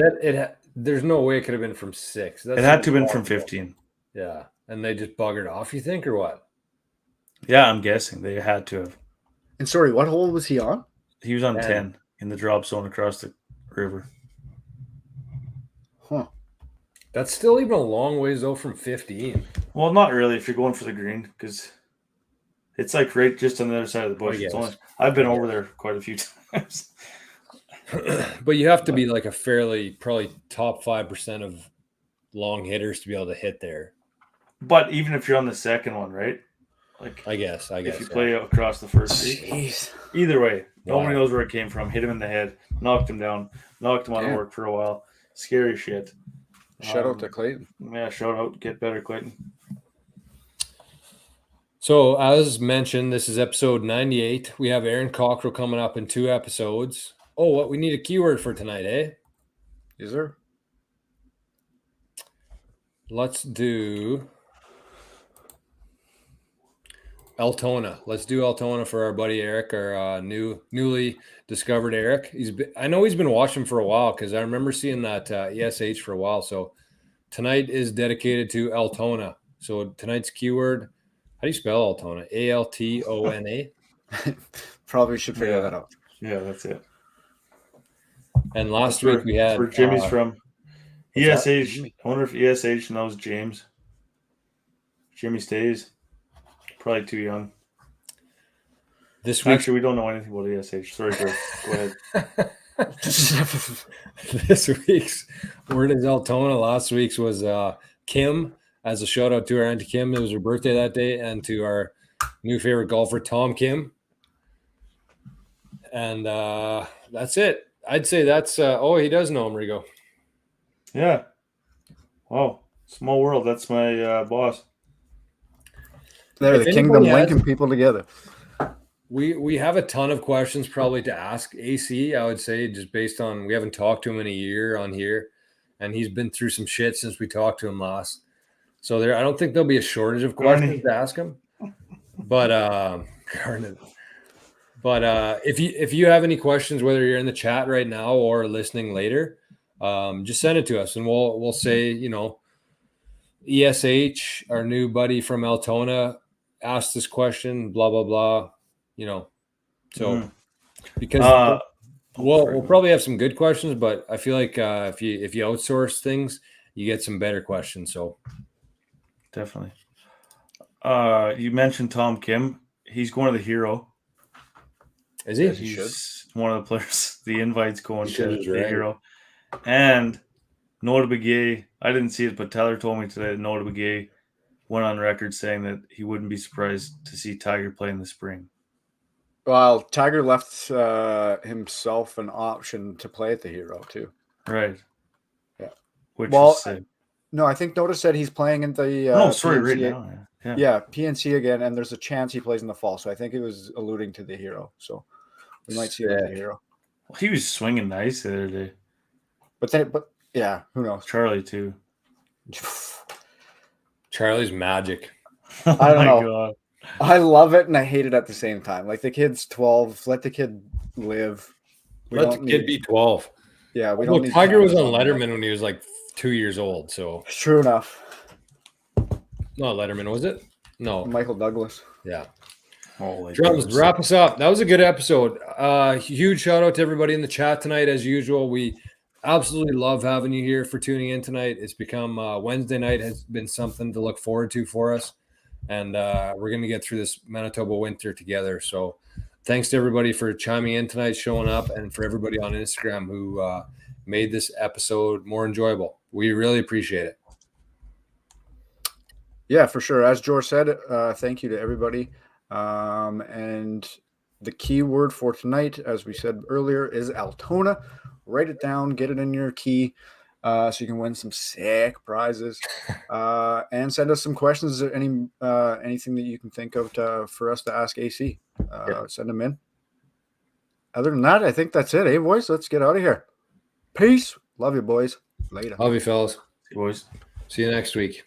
There's no way it could have been from 6. It had to have been from 15. Yeah, and they just buggered off, you think, or what? Yeah, I'm guessing they had to have. And sorry, what hole was he on? He was on 10 in the drop zone across the river. Huh. That's still even a long ways though from 15. Well, not really if you're going for the green, because it's like right just on the other side of the bush. I've been over there quite a few times. But you have to be like a probably top 5% of long hitters to be able to hit there. But even if you're on the second one, right? Like I guess if you play across the first tee. Either way, nobody knows where it came from. Hit him in the head, knocked him down, knocked him out of work for a while. Scary shit. Shout out to Clayton. Yeah, shout out. Get better, Clayton. So as mentioned, this is episode 98. We have Aaron Cockerill coming up in 2 episodes. Oh, what we need a keyword for tonight, eh? Is there? Let's do Altona. Let's do Altona for our buddy Eric, our newly discovered Eric. I know he's been watching for a while because I remember seeing that ESH for a while. So tonight is dedicated to Altona. So tonight's keyword, how do you spell Altona? Altona? Probably should figure that out. Yeah, that's it. And last That's week we had where Jimmy's from. what's that? ESH. I wonder if ESH knows James. Jimmy stays. Probably too young. This week. Actually, we don't know anything about ESH. Sorry, Chris. Go ahead. This week's word is Altona. Last week's was Kim. As a shout out to our Auntie Kim, it was her birthday that day, and to our new favorite golfer, Tom Kim. And that's it. I'd say that's he does know him, Rigo. Yeah. Wow. Small world. That's my boss. They're If the anybody Kngdom has- linking people together. We have a ton of questions probably to ask AC, I would say, just based on we haven't talked to him in a year on here, and he's been through some shit since we talked to him last. So I don't think there'll be a shortage of questions to ask him. But if you have any questions, whether you're in the chat right now or listening later, just send it to us, and we'll say, ESH, our new buddy from Altona, asked this question, blah blah blah. So because we'll probably have some good questions, but I feel like if you outsource things, you get some better questions. So definitely. You mentioned Tom Kim. He's going to the Hero. is he? He's one of the players. The invite's going to the right. Hero. And Nota Begay, I didn't see it, but Tyler told me today that Nota Begay went on record saying that he wouldn't be surprised to see Tiger play in the spring. Well, Tiger left himself an option to play at the Hero too. Right. Yeah. Which Well, is sick. No, I think Nota said he's playing in the right PNC. now. Yeah, PNC again, and there's a chance he plays in the fall. So I think it was alluding to the Hero. So we might see him at the Hero. Well, he was swinging nice the other day. But yeah, who knows? Charlie too. Charlie's magic. I don't know. God. I love it and I hate it at the same time. Like the kid's 12. Let the kid live. Let the kid be 12. Yeah, we Well, don't need Tiger was on cameras Letterman when he was like 2 years old. So True enough. not Letterman, was it? No. Michael Douglas. Yeah. Holy Drums, goodness. wrap us up. That was a good episode. Huge shout out to everybody in the chat tonight. As usual, we absolutely love having you here for tuning in tonight. It's become Wednesday night has been something to look forward to for us. And we're going to get through this Manitoba winter together. So thanks to everybody for chiming in tonight, showing up, and for everybody on Instagram who made this episode more enjoyable. We really appreciate it. Yeah, for sure. As George said, thank you to everybody. And the key word for tonight, as we said earlier, is Altona. Write it down, get it in your key, so you can win some sick prizes. And send us some questions. Is there anything that you can think of for us to ask AC? Send them in. Other than that, I think that's it. Hey, boys, let's get out of here. Peace. Love you, boys. Later. Love you, fellas. Boys. See you next week.